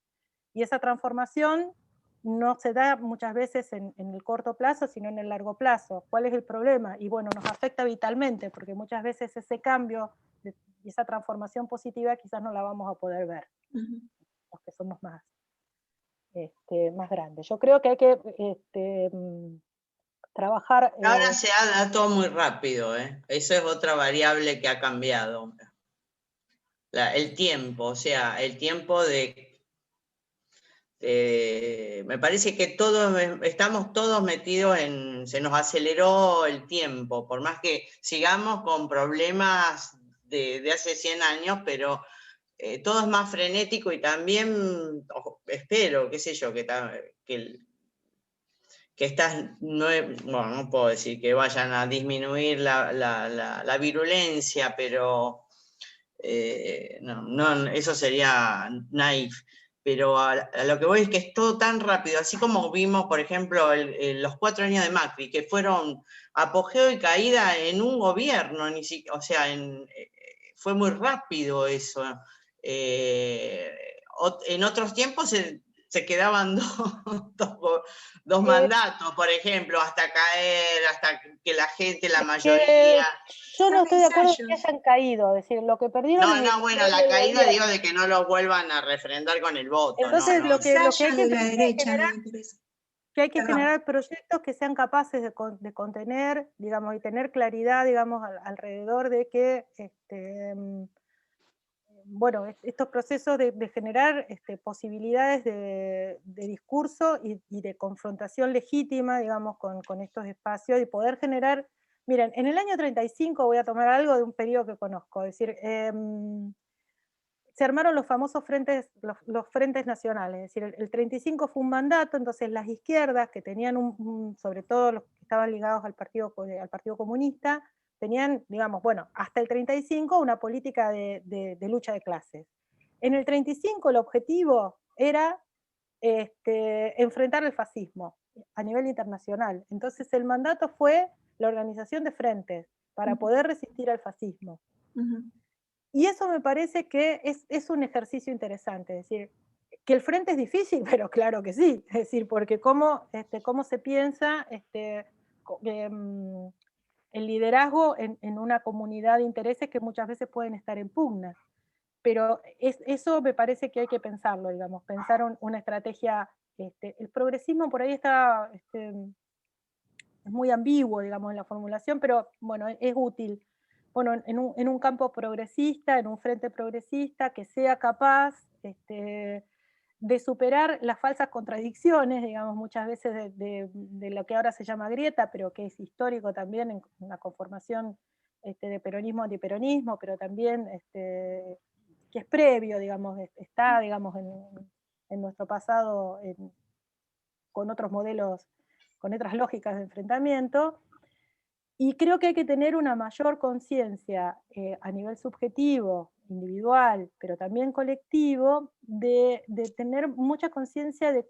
Y esa transformación no se da muchas veces en el corto plazo, sino en el largo plazo. ¿Cuál es el problema? Y bueno, nos afecta vitalmente, porque muchas veces ese cambio y esa transformación positiva quizás no la vamos a poder ver, los que somos más grandes. Yo creo que hay que trabajar... Ahora se da todo muy rápido, ¿eh? Eso es otra variable que ha cambiado. El tiempo, o sea, el tiempo me parece que estamos todos metidos se nos aceleró el tiempo, por más que sigamos con problemas de hace 100 años, pero todo es más frenético y también espero, qué sé yo, que estas bueno, no puedo decir que vayan a disminuir la virulencia, pero no, eso sería naif. Pero a lo que voy es que es todo tan rápido, así como vimos, por ejemplo, los 4 años de Macri, que fueron apogeo y caída en un gobierno, o sea, fue muy rápido eso. En otros tiempos se quedaban dos mandatos, por ejemplo, hasta caer, hasta que la gente, la mayoría... Yo no estoy de acuerdo en que hayan caído, es decir, lo que perdieron... No, bueno, la caída digo de que no lo vuelvan a refrendar con el voto. Entonces lo que hay que la derecha, que hay que generar proyectos que sean capaces de contener, digamos, y tener claridad, digamos, alrededor de que bueno, estos procesos de generar posibilidades de discurso y de confrontación legítima, digamos, con estos espacios, y poder generar Miren, en el año 35 voy a tomar algo de un periodo que conozco, es decir, se armaron los famosos frentes, los frentes nacionales, es decir, el 35 fue un mandato, entonces las izquierdas, que tenían sobre todo los que estaban ligados al Partido Comunista, tenían, digamos, bueno, hasta el 35 una política de lucha de clases. En el 35 el objetivo era enfrentar el fascismo a nivel internacional. Entonces el mandato fue la organización de frentes para poder resistir al fascismo. Y eso me parece que es un ejercicio interesante, es decir, que el frente es difícil, pero claro que sí, es decir, porque cómo se piensa el liderazgo en una comunidad de intereses que muchas veces pueden estar en pugna. Pero eso me parece que hay que pensarlo, digamos, pensar una estrategia, el progresismo por ahí está, es muy ambiguo, digamos, en la formulación, pero bueno, es útil. Bueno, en un campo progresista, en un frente progresista, que sea capaz de superar las falsas contradicciones, digamos, muchas veces de lo que ahora se llama grieta, pero que es histórico también en la conformación de peronismo-antiperonismo, pero también que es previo, digamos, está, digamos, en nuestro pasado con otros modelos, con otras lógicas de enfrentamiento, y creo que hay que tener una mayor conciencia a nivel subjetivo, individual, pero también colectivo, de tener mucha conciencia de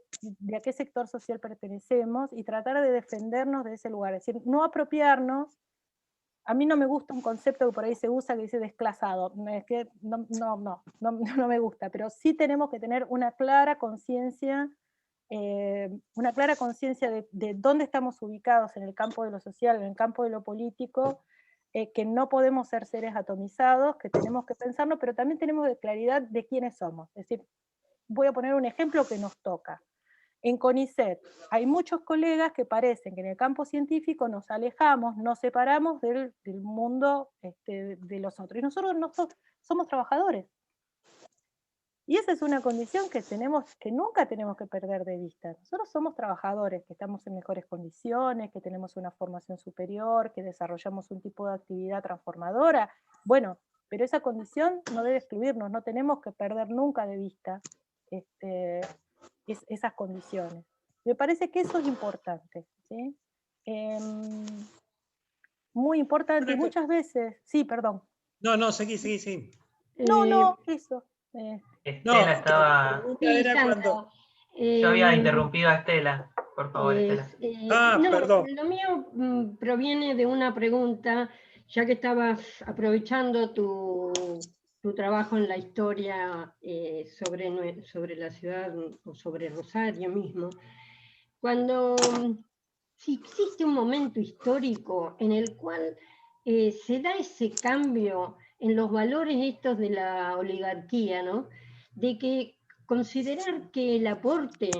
a qué sector social pertenecemos y tratar de defendernos de ese lugar. Es decir, no apropiarnos. A mí no me gusta un concepto que por ahí se usa que dice desclasado. Es que no me gusta, pero sí tenemos que tener una clara conciencia de dónde estamos ubicados en el campo de lo social, en el campo de lo político, que no podemos ser seres atomizados, que tenemos que pensarlo, pero también tenemos claridad de quiénes somos. Es decir, voy a poner un ejemplo que nos toca. En CONICET hay muchos colegas que parecen que en el campo científico nos alejamos, nos separamos del mundo de los otros. Y nosotros somos trabajadores. Y esa es una condición que nunca tenemos que perder de vista. Nosotros somos trabajadores, que estamos en mejores condiciones, que tenemos una formación superior, que desarrollamos un tipo de actividad transformadora. Bueno, pero esa condición no debe excluirnos, no tenemos que perder nunca de vista esas condiciones. Me parece que eso es importante, ¿sí? Muy importante, y muchas veces, sí, perdón. No, seguí. No, eso. Estela estaba... Sí, cuando... Yo había interrumpido a Estela, por favor, Estela. Perdón. Lo mío proviene de una pregunta, ya que estabas aprovechando tu trabajo en la historia sobre la ciudad o sobre Rosario mismo. Si existe un momento histórico en el cual se da ese cambio en los valores estos de la oligarquía, ¿no? De que considerar que el aporte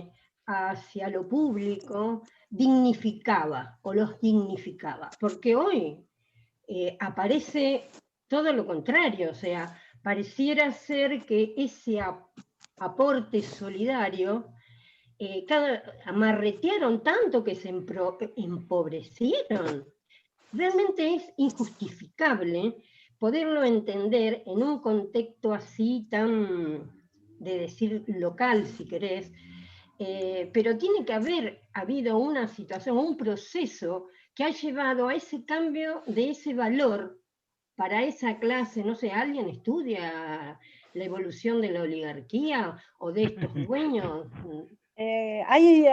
hacia lo público dignificaba o los dignificaba, porque hoy aparece todo lo contrario, o sea, pareciera ser que ese aporte solidario amarretearon tanto que se empobrecieron. Realmente es injustificable poderlo entender en un contexto así tan, de decir, local, si querés, pero tiene que haber habido una situación, un proceso que ha llevado a ese cambio de ese valor para esa clase. No sé, ¿alguien estudia la evolución de la oligarquía o de estos dueños? Hay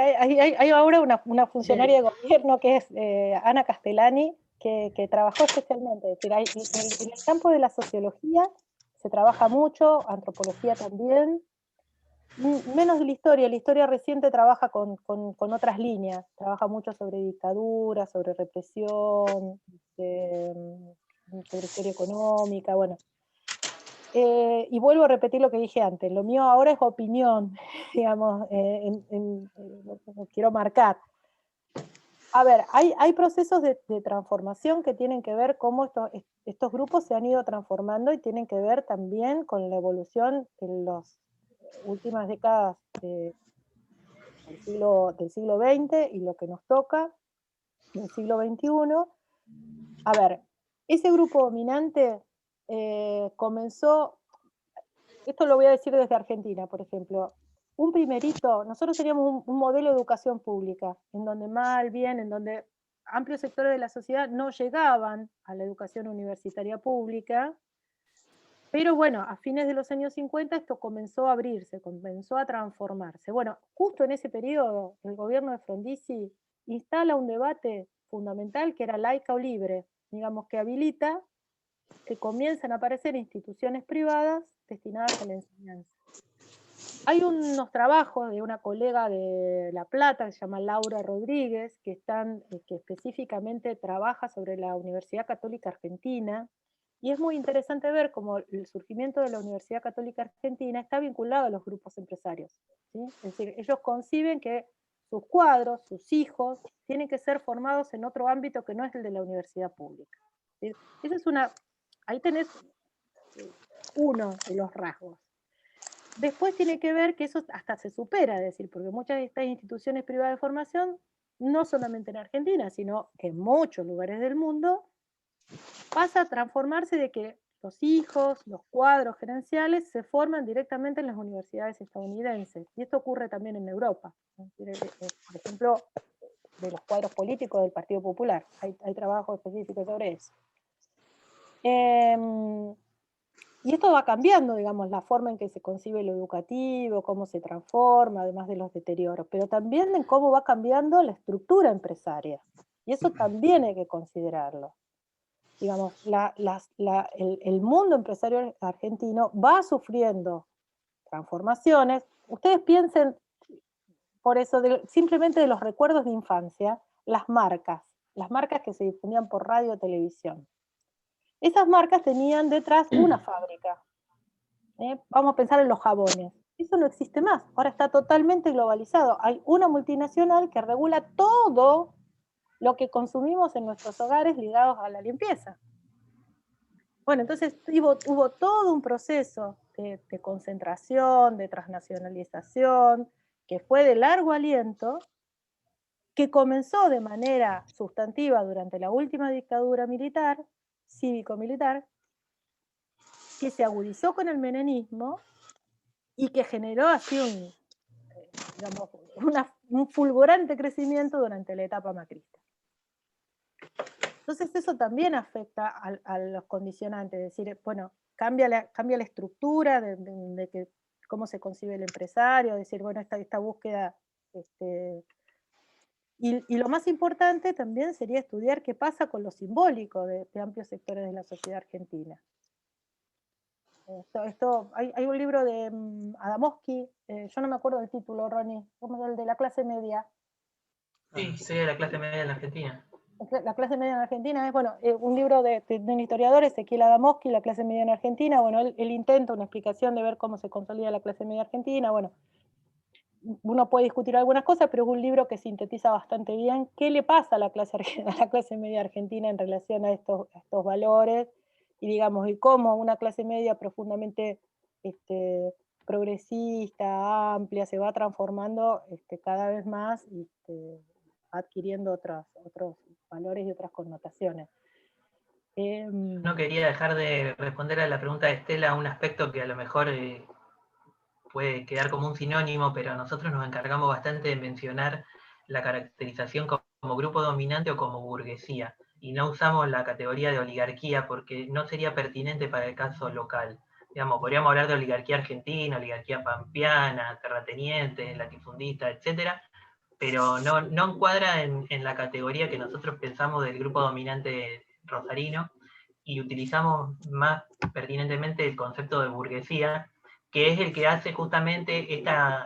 ahora una funcionaria de gobierno que es Ana Castellani, que trabajó especialmente. Es decir, en el campo de la sociología se trabaja mucho, antropología también, menos de la historia reciente trabaja con otras líneas, trabaja mucho sobre dictadura, sobre represión, sobre historia económica, bueno. Y vuelvo a repetir lo que dije antes, lo mío ahora es opinión, digamos, quiero marcar. A ver, hay procesos de transformación que tienen que ver cómo estos grupos se han ido transformando y tienen que ver también con la evolución en las últimas décadas del siglo XX y lo que nos toca del siglo XXI. A ver, ese grupo dominante comenzó, esto lo voy a decir desde Argentina, por ejemplo, un primerito, nosotros teníamos un modelo de educación pública, en donde mal, bien, en donde amplios sectores de la sociedad no llegaban a la educación universitaria pública, pero bueno, a fines de los años 50 esto comenzó a abrirse, comenzó a transformarse. Bueno, justo en ese periodo, el gobierno de Frondizi instala un debate fundamental que era laica o libre, digamos que habilita que comiencen a aparecer instituciones privadas destinadas a la enseñanza. Hay unos trabajos de una colega de La Plata que se llama Laura Rodríguez, que específicamente trabaja sobre la Universidad Católica Argentina, y es muy interesante ver cómo el surgimiento de la Universidad Católica Argentina está vinculado a los grupos empresarios, ¿sí? Es decir, ellos conciben que sus cuadros, sus hijos, tienen que ser formados en otro ámbito que no es el de la universidad pública. ¿Sí? Esa es ahí tenés uno de los rasgos. Después tiene que ver que eso hasta se supera, es decir, porque muchas de estas instituciones privadas de formación, no solamente en Argentina, sino en muchos lugares del mundo, pasa a transformarse de que los hijos, los cuadros gerenciales se forman directamente en las universidades estadounidenses. Y esto ocurre también en Europa. Por ejemplo, de los cuadros políticos del Partido Popular. Hay trabajos específicos sobre eso. Y esto va cambiando, digamos, la forma en que se concibe lo educativo, cómo se transforma, además de los deterioros, pero también en cómo va cambiando la estructura empresaria. Y eso también hay que considerarlo. Digamos, el mundo empresario argentino va sufriendo transformaciones. Ustedes piensen, por eso, simplemente de los recuerdos de infancia, las marcas que se difundían por radio o televisión. Esas marcas tenían detrás una fábrica. Vamos a pensar en los jabones. Eso no existe más, ahora está totalmente globalizado. Hay una multinacional que regula todo lo que consumimos en nuestros hogares ligados a la limpieza. Bueno, entonces hubo todo un proceso de concentración, de transnacionalización, que fue de largo aliento, que comenzó de manera sustantiva durante la última dictadura militar, cívico-militar, que se agudizó con el menemismo y que generó así un fulgurante crecimiento durante la etapa macrista. Entonces eso también afecta a los condicionantes, es decir, bueno, cambia la estructura de cómo se concibe el empresario, es decir, bueno, esta búsqueda, y lo más importante también sería estudiar qué pasa con lo simbólico de amplios sectores de la sociedad argentina. Hay un libro de Adamowski, yo no me acuerdo del título, Ronnie, como el de la clase media. Sí, soy de la clase media en la Argentina. La clase media en Argentina es, bueno, un libro de un historiador, Ezequiel Adamowski, La clase media en Argentina. Bueno, él intenta una explicación de ver cómo se consolida la clase media argentina. Bueno, uno puede discutir algunas cosas, pero es un libro que sintetiza bastante bien qué le pasa a la clase media argentina en relación a estos valores, y digamos, y cómo una clase media profundamente progresista, amplia, se va transformando cada vez más, adquiriendo otros valores y otras connotaciones. No quería dejar de responder a la pregunta de Estela, un aspecto que a lo mejor puede quedar como un sinónimo, pero nosotros nos encargamos bastante de mencionar la caracterización como grupo dominante o como burguesía, y no usamos la categoría de oligarquía porque no sería pertinente para el caso local. Digamos, podríamos hablar de oligarquía argentina, oligarquía pampeana, terrateniente, latifundista, etcétera, pero no encuadra en la categoría que nosotros pensamos del grupo dominante rosarino, y utilizamos más pertinentemente el concepto de burguesía, que es el que hace justamente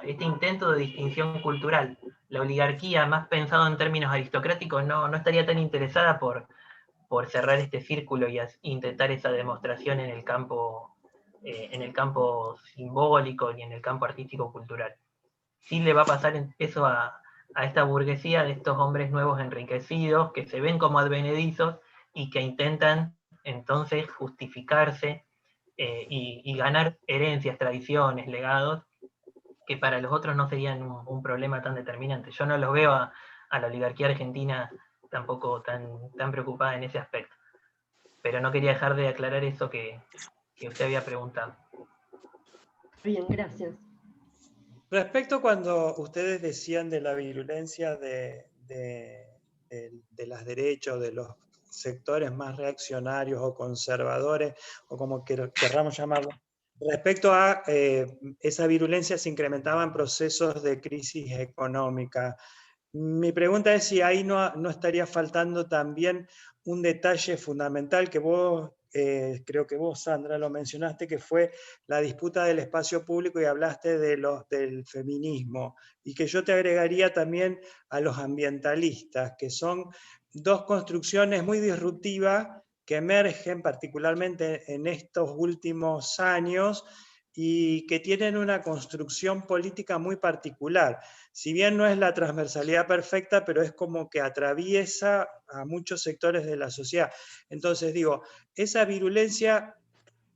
este intento de distinción cultural. La oligarquía, más pensado en términos aristocráticos, no estaría tan interesada por cerrar este círculo y intentar esa demostración en el campo simbólico y en el campo artístico-cultural. Sí le va a pasar eso a esta burguesía de estos hombres nuevos enriquecidos que se ven como advenedizos y que intentan entonces justificarse y ganar herencias, tradiciones, legados, que para los otros no serían un problema tan determinante. Yo no los veo a la oligarquía argentina tampoco tan preocupada en ese aspecto. pero no quería dejar de aclarar eso que usted había preguntado. Bien, gracias. Respecto cuando ustedes decían de la virulencia de las derechas, de los sectores más reaccionarios o conservadores, o como querramos llamarlo, respecto a esa virulencia se incrementaba en procesos de crisis económica. Mi pregunta es si ahí no estaría faltando también un detalle fundamental que vos, creo que vos, Sandra, lo mencionaste, que fue la disputa del espacio público y hablaste del feminismo, y que yo te agregaría también a los ambientalistas, que son dos construcciones muy disruptivas que emergen particularmente en estos últimos años y que tienen una construcción política muy particular. Si bien no es la transversalidad perfecta, pero es como que atraviesa a muchos sectores de la sociedad. Entonces digo, esa virulencia,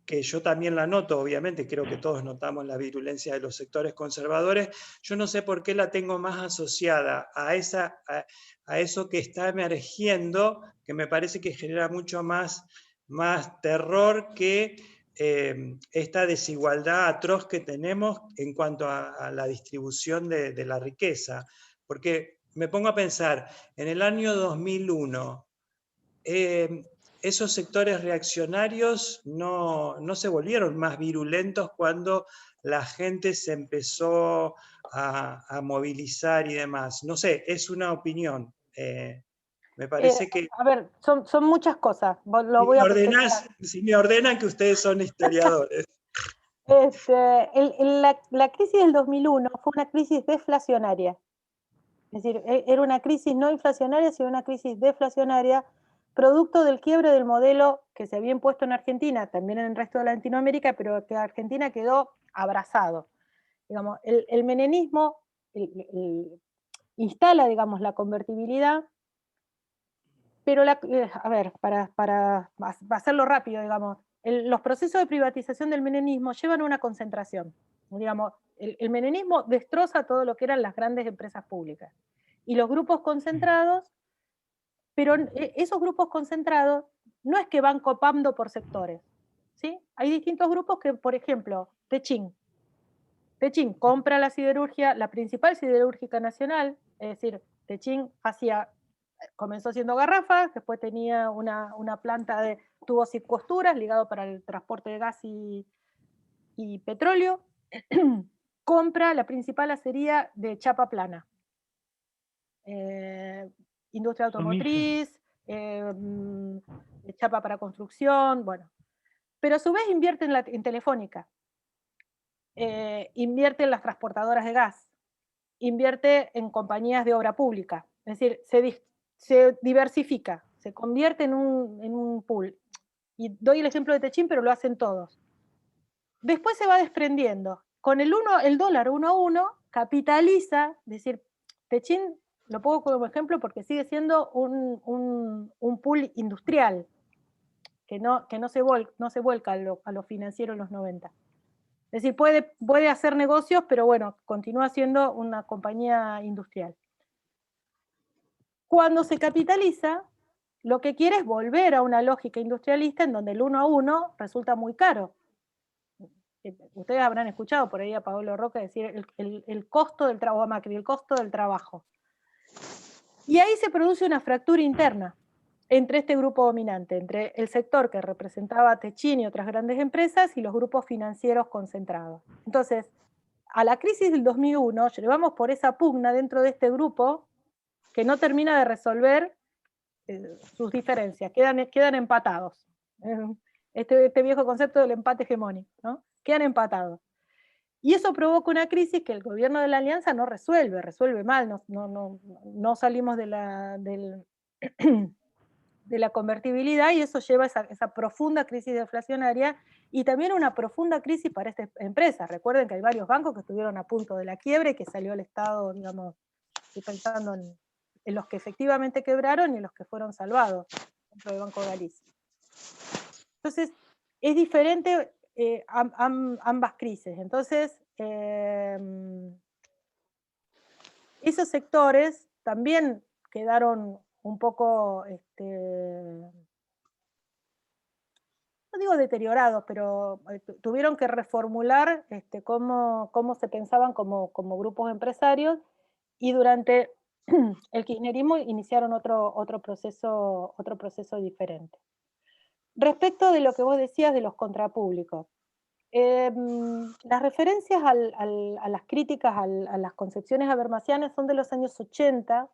que yo también la noto, obviamente, creo que todos notamos la virulencia de los sectores conservadores, yo no sé por qué la tengo más asociada a eso que está emergiendo, que me parece que genera mucho más terror que esta desigualdad atroz que tenemos en cuanto a la distribución de la riqueza. Porque me pongo a pensar, en el año 2001, esos sectores reaccionarios no se volvieron más virulentos cuando la gente se empezó a movilizar y demás. No sé, es una opinión. Me parece que... A ver, son muchas cosas. Lo voy a si me ordenan que ustedes son historiadores. La crisis del 2001 fue una crisis deflacionaria. Es decir, era una crisis no inflacionaria, sino una crisis deflacionaria, producto del quiebre del modelo que se había impuesto en Argentina, también en el resto de Latinoamérica, pero que Argentina quedó abrazado. Digamos, el menemismo instala, digamos, la convertibilidad, pero a ver, para hacerlo rápido, digamos, los procesos de privatización del menemismo llevan a una concentración. Digamos, el menemismo destroza todo lo que eran las grandes empresas públicas. Y los grupos concentrados, pero esos grupos concentrados no es que van copando por sectores, ¿sí? Hay distintos grupos que, por ejemplo, Techín compra la siderurgia, la principal siderúrgica nacional, es decir, Techín comenzó haciendo garrafas, después tenía una planta de tubos y costuras ligado para el transporte de gas y petróleo, compra la principal acería de chapa plana, industria automotriz, chapa para construcción, bueno. Pero a su vez invierte en Telefónica, invierte en las transportadoras de gas, invierte en compañías de obra pública, es decir, se diversifica, se convierte en un pool. Y doy el ejemplo de Techín, pero lo hacen todos. Después se va desprendiendo. Con el dólar 1 a 1, capitaliza, es decir, Techín lo pongo como ejemplo porque sigue siendo un pool industrial, que no se vuelca a lo financiero en los 90. Es decir, puede hacer negocios, pero bueno, continúa siendo una compañía industrial. Cuando se capitaliza, lo que quiere es volver a una lógica industrialista en donde el 1 a 1 resulta muy caro. Ustedes habrán escuchado por ahí a Pablo Roca decir el costo del trabajo, a Macri, el costo del trabajo. Y ahí se produce una fractura interna entre este grupo dominante, entre el sector que representaba a Techín y otras grandes empresas y los grupos financieros concentrados. Entonces, a la crisis del 2001 llevamos por esa pugna dentro de este grupo que no termina de resolver sus diferencias, quedan empatados. Este viejo concepto del empate hegemónico, ¿no? Quedan empatados. Y eso provoca una crisis que el gobierno de la Alianza no resuelve mal, no salimos de la convertibilidad y eso lleva a esa profunda crisis deflacionaria y también una profunda crisis para estas empresas. Recuerden que hay varios bancos que estuvieron a punto de la quiebra y que salió el Estado, digamos, estoy pensando en los que efectivamente quebraron y en los que fueron salvados dentro del Banco de Galicia. Entonces, es diferente ambas crisis. Entonces, esos sectores también quedaron un poco digo deteriorados, pero tuvieron que reformular cómo se pensaban como grupos empresarios, y durante el kirchnerismo iniciaron otro proceso diferente. Respecto de lo que vos decías de los contrapúblicos, las referencias a las críticas a las concepciones habermasianas son de los años 80,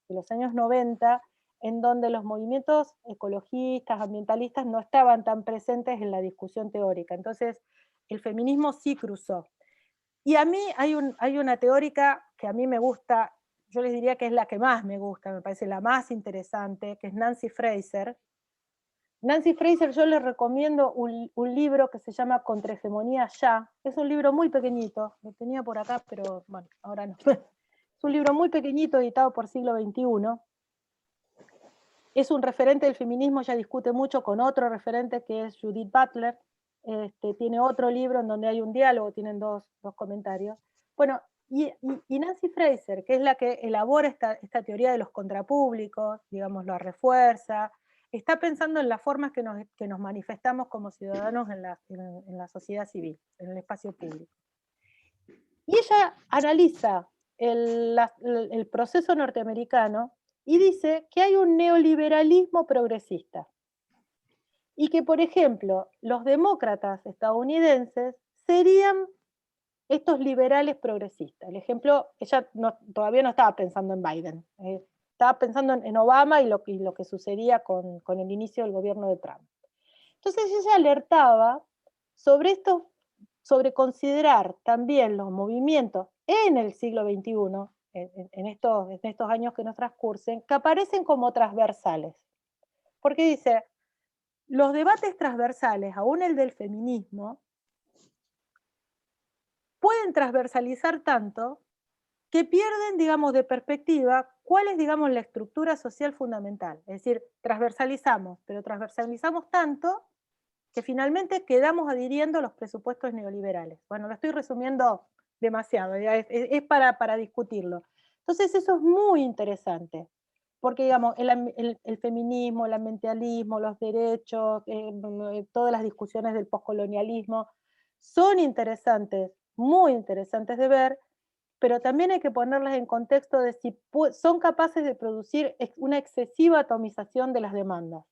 de los años 90, en donde los movimientos ecologistas, ambientalistas no estaban tan presentes en la discusión teórica. Entonces, el feminismo sí cruzó. Y a mí hay una teórica que a mí me gusta, yo les diría que es la que más me gusta, me parece la más interesante, que es Nancy Fraser. Nancy Fraser, yo les recomiendo un libro que se llama Contrahegemonía Ya. Es un libro muy pequeñito, lo tenía por acá, pero bueno, ahora no. Es un libro muy pequeñito, editado por Siglo XXI. Es un referente del feminismo, ella discute mucho con otro referente que es Judith Butler. Tiene otro libro en donde hay un diálogo, tienen dos comentarios. Bueno, y Nancy Fraser, que es la que elabora esta teoría de los contrapúblicos, digamos, lo refuerza, está pensando en las formas que nos manifestamos como ciudadanos en la sociedad civil, en el espacio público. Y ella analiza el proceso norteamericano y dice que hay un neoliberalismo progresista. Y que, por ejemplo, los demócratas estadounidenses serían estos liberales progresistas. El ejemplo, ella todavía no estaba pensando en Biden, estaba pensando en Obama y lo que sucedía con el inicio del gobierno de Trump. Entonces ella alertaba sobre considerar también los movimientos en el siglo XXI, en estos años que nos transcurren, que aparecen como transversales. Porque dice, los debates transversales, aún el del feminismo, pueden transversalizar tanto que pierden, digamos, de perspectiva cuál es, digamos, la estructura social fundamental. Es decir, transversalizamos, pero transversalizamos tanto que finalmente quedamos adhiriendo a los presupuestos neoliberales. Bueno, lo estoy resumiendo demasiado, es para discutirlo. Entonces eso es muy interesante, porque digamos, el feminismo, el ambientalismo, los derechos, todas las discusiones del poscolonialismo, son interesantes, muy interesantes de ver, pero también hay que ponerlas en contexto de si son capaces de producir una excesiva atomización de las demandas.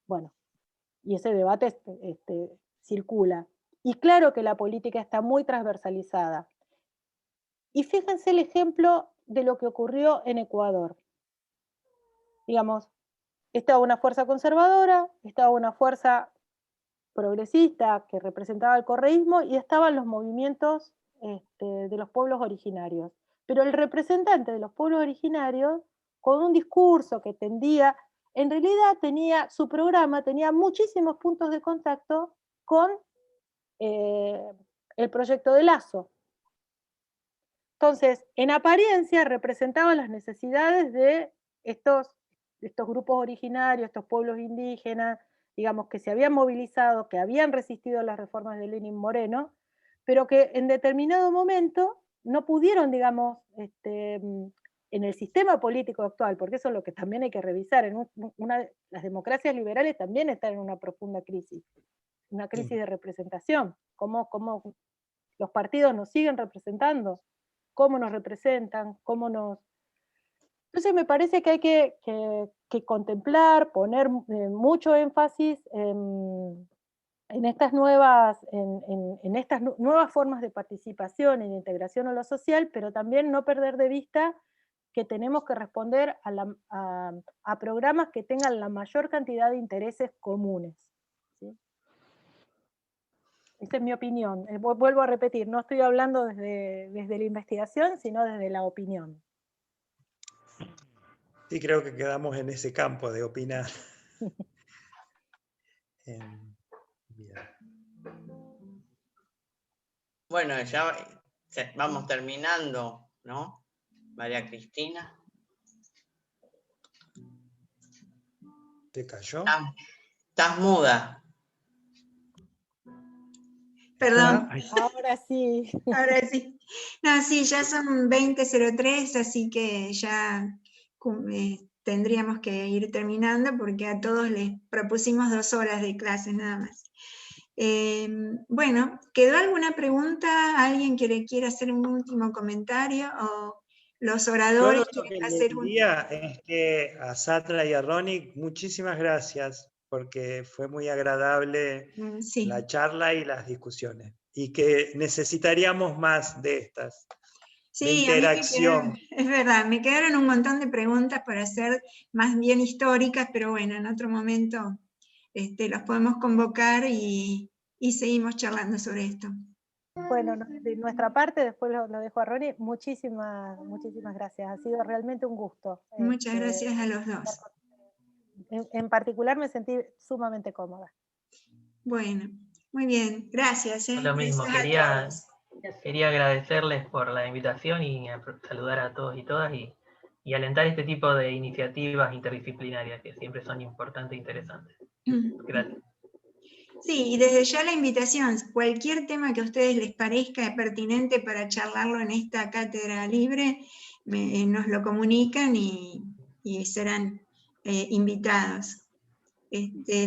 Bueno, y ese debate circula. Y claro que la política está muy transversalizada. Y fíjense el ejemplo de lo que ocurrió en Ecuador. Digamos, estaba una fuerza conservadora, estaba una fuerza progresista que representaba el correísmo, y estaban los movimientos de los pueblos originarios. Pero el representante de los pueblos originarios, con un discurso que tendía, en realidad su programa tenía muchísimos puntos de contacto con el proyecto de Lasso. Entonces, en apariencia representaba las necesidades de estos grupos originarios, estos pueblos indígenas, digamos, que se habían movilizado, que habían resistido las reformas de Lenín Moreno, pero que en determinado momento no pudieron, digamos, en el sistema político actual, porque eso es lo que también hay que revisar, las democracias liberales también están en una profunda crisis, una crisis de representación, cómo los partidos nos siguen representando, cómo nos representan, Entonces me parece que hay que contemplar, poner mucho énfasis en estas nuevas formas de participación y de integración a lo social, pero también no perder de vista que tenemos que responder a programas que tengan la mayor cantidad de intereses comunes. ¿Sí? Esa es mi opinión. Vuelvo a repetir, no estoy hablando desde la investigación, sino desde la opinión. Sí, creo que quedamos en ese campo de opinar. Bien. Bueno, ya vamos terminando, ¿no? María Cristina. ¿Te cayó? Estás muda. Perdón. Ahora sí. Ahora sí. No, sí, ya son 20:03, así que ya tendríamos que ir terminando porque a todos les propusimos 2 horas de clase nada más. Bueno, ¿quedó alguna pregunta? ¿Alguien que le quiera hacer un último comentario? ¿O los oradores Yo lo que quieren le hacer un... diría es que a Sandra y a Ronnie, muchísimas gracias, porque fue muy agradable Sí. la charla y las discusiones. Y que necesitaríamos más de estas, de Sí, a mí me interacción. quedaron, es verdad, me quedaron un montón de preguntas para hacer más bien históricas, pero bueno, en otro momento los podemos convocar y seguimos charlando sobre esto. Bueno, de nuestra parte, después lo dejo a Ronnie, muchísimas gracias. Ha sido realmente un gusto. Muchas gracias a los dos. En particular me sentí sumamente cómoda. Bueno, muy bien, gracias. Lo mismo, Gracias a quería agradecerles por la invitación y saludar a todos y todas y alentar este tipo de iniciativas interdisciplinarias que siempre son importantes e interesantes. Gracias. Sí, y desde ya la invitación, cualquier tema que a ustedes les parezca pertinente para charlarlo en esta cátedra libre, nos lo comunican y serán invitados.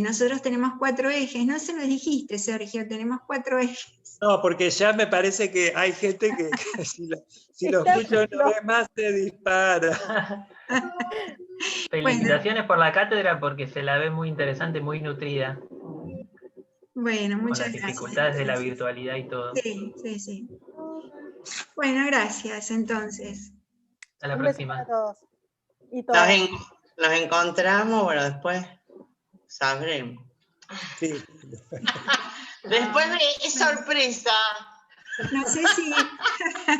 Nosotros tenemos 4 ejes, no se lo dijiste, Sergio, tenemos 4 ejes. No, porque ya me parece que hay gente que si lo escucha una vez más se dispara. Felicitaciones por la cátedra porque se la ve muy interesante, muy nutrida. Bueno, con muchas las gracias. dificultades de la virtualidad y todo. Sí, sí, sí. Bueno, gracias entonces. Hasta la Un beso próxima. para todos y todas. Nos encontramos, bueno, después sabremos. Sí. Después es sorpresa. No sé si...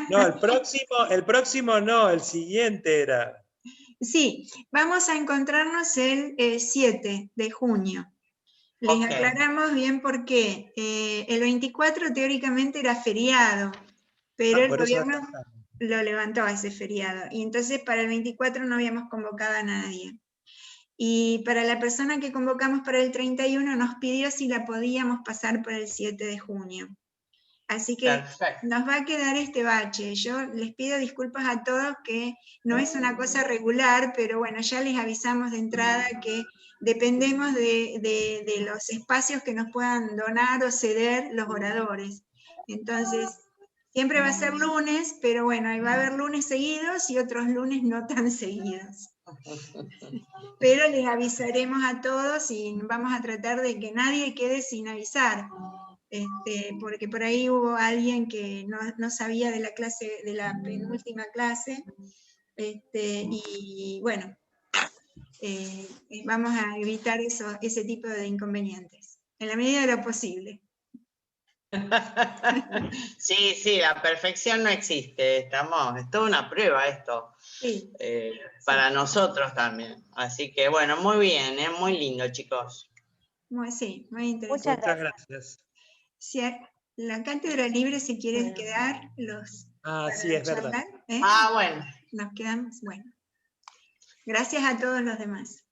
No, el próximo no, el siguiente era. Sí, vamos a encontrarnos el 7 de junio. Les aclaramos bien por qué. El 24 teóricamente era feriado, pero el gobierno lo levantó a ese feriado. Y entonces para el 24 no habíamos convocado a nadie. Y para la persona que convocamos para el 31 nos pidió si la podíamos pasar por el 7 de junio. Así que nos va a quedar este bache. Yo les pido disculpas a todos que no es una cosa regular, pero bueno, ya les avisamos de entrada que dependemos de los espacios que nos puedan donar o ceder los oradores. Entonces, siempre va a ser lunes, pero bueno, va a haber lunes seguidos y otros lunes no tan seguidos. Pero les avisaremos a todos y vamos a tratar de que nadie quede sin avisar. Porque por ahí hubo alguien que no sabía de la clase, de la penúltima clase, y bueno, vamos a evitar ese tipo de inconvenientes, en la medida de lo posible. Sí, la perfección no existe, es toda una prueba esto, sí, para nosotros también. Así que bueno, muy bien, muy lindo, chicos. Sí, muy interesante. Muchas gracias. Si la cátedra libre, si quieren quedar los... Sí, es verdad. Bueno. Nos quedamos, bueno. Gracias a todos los demás.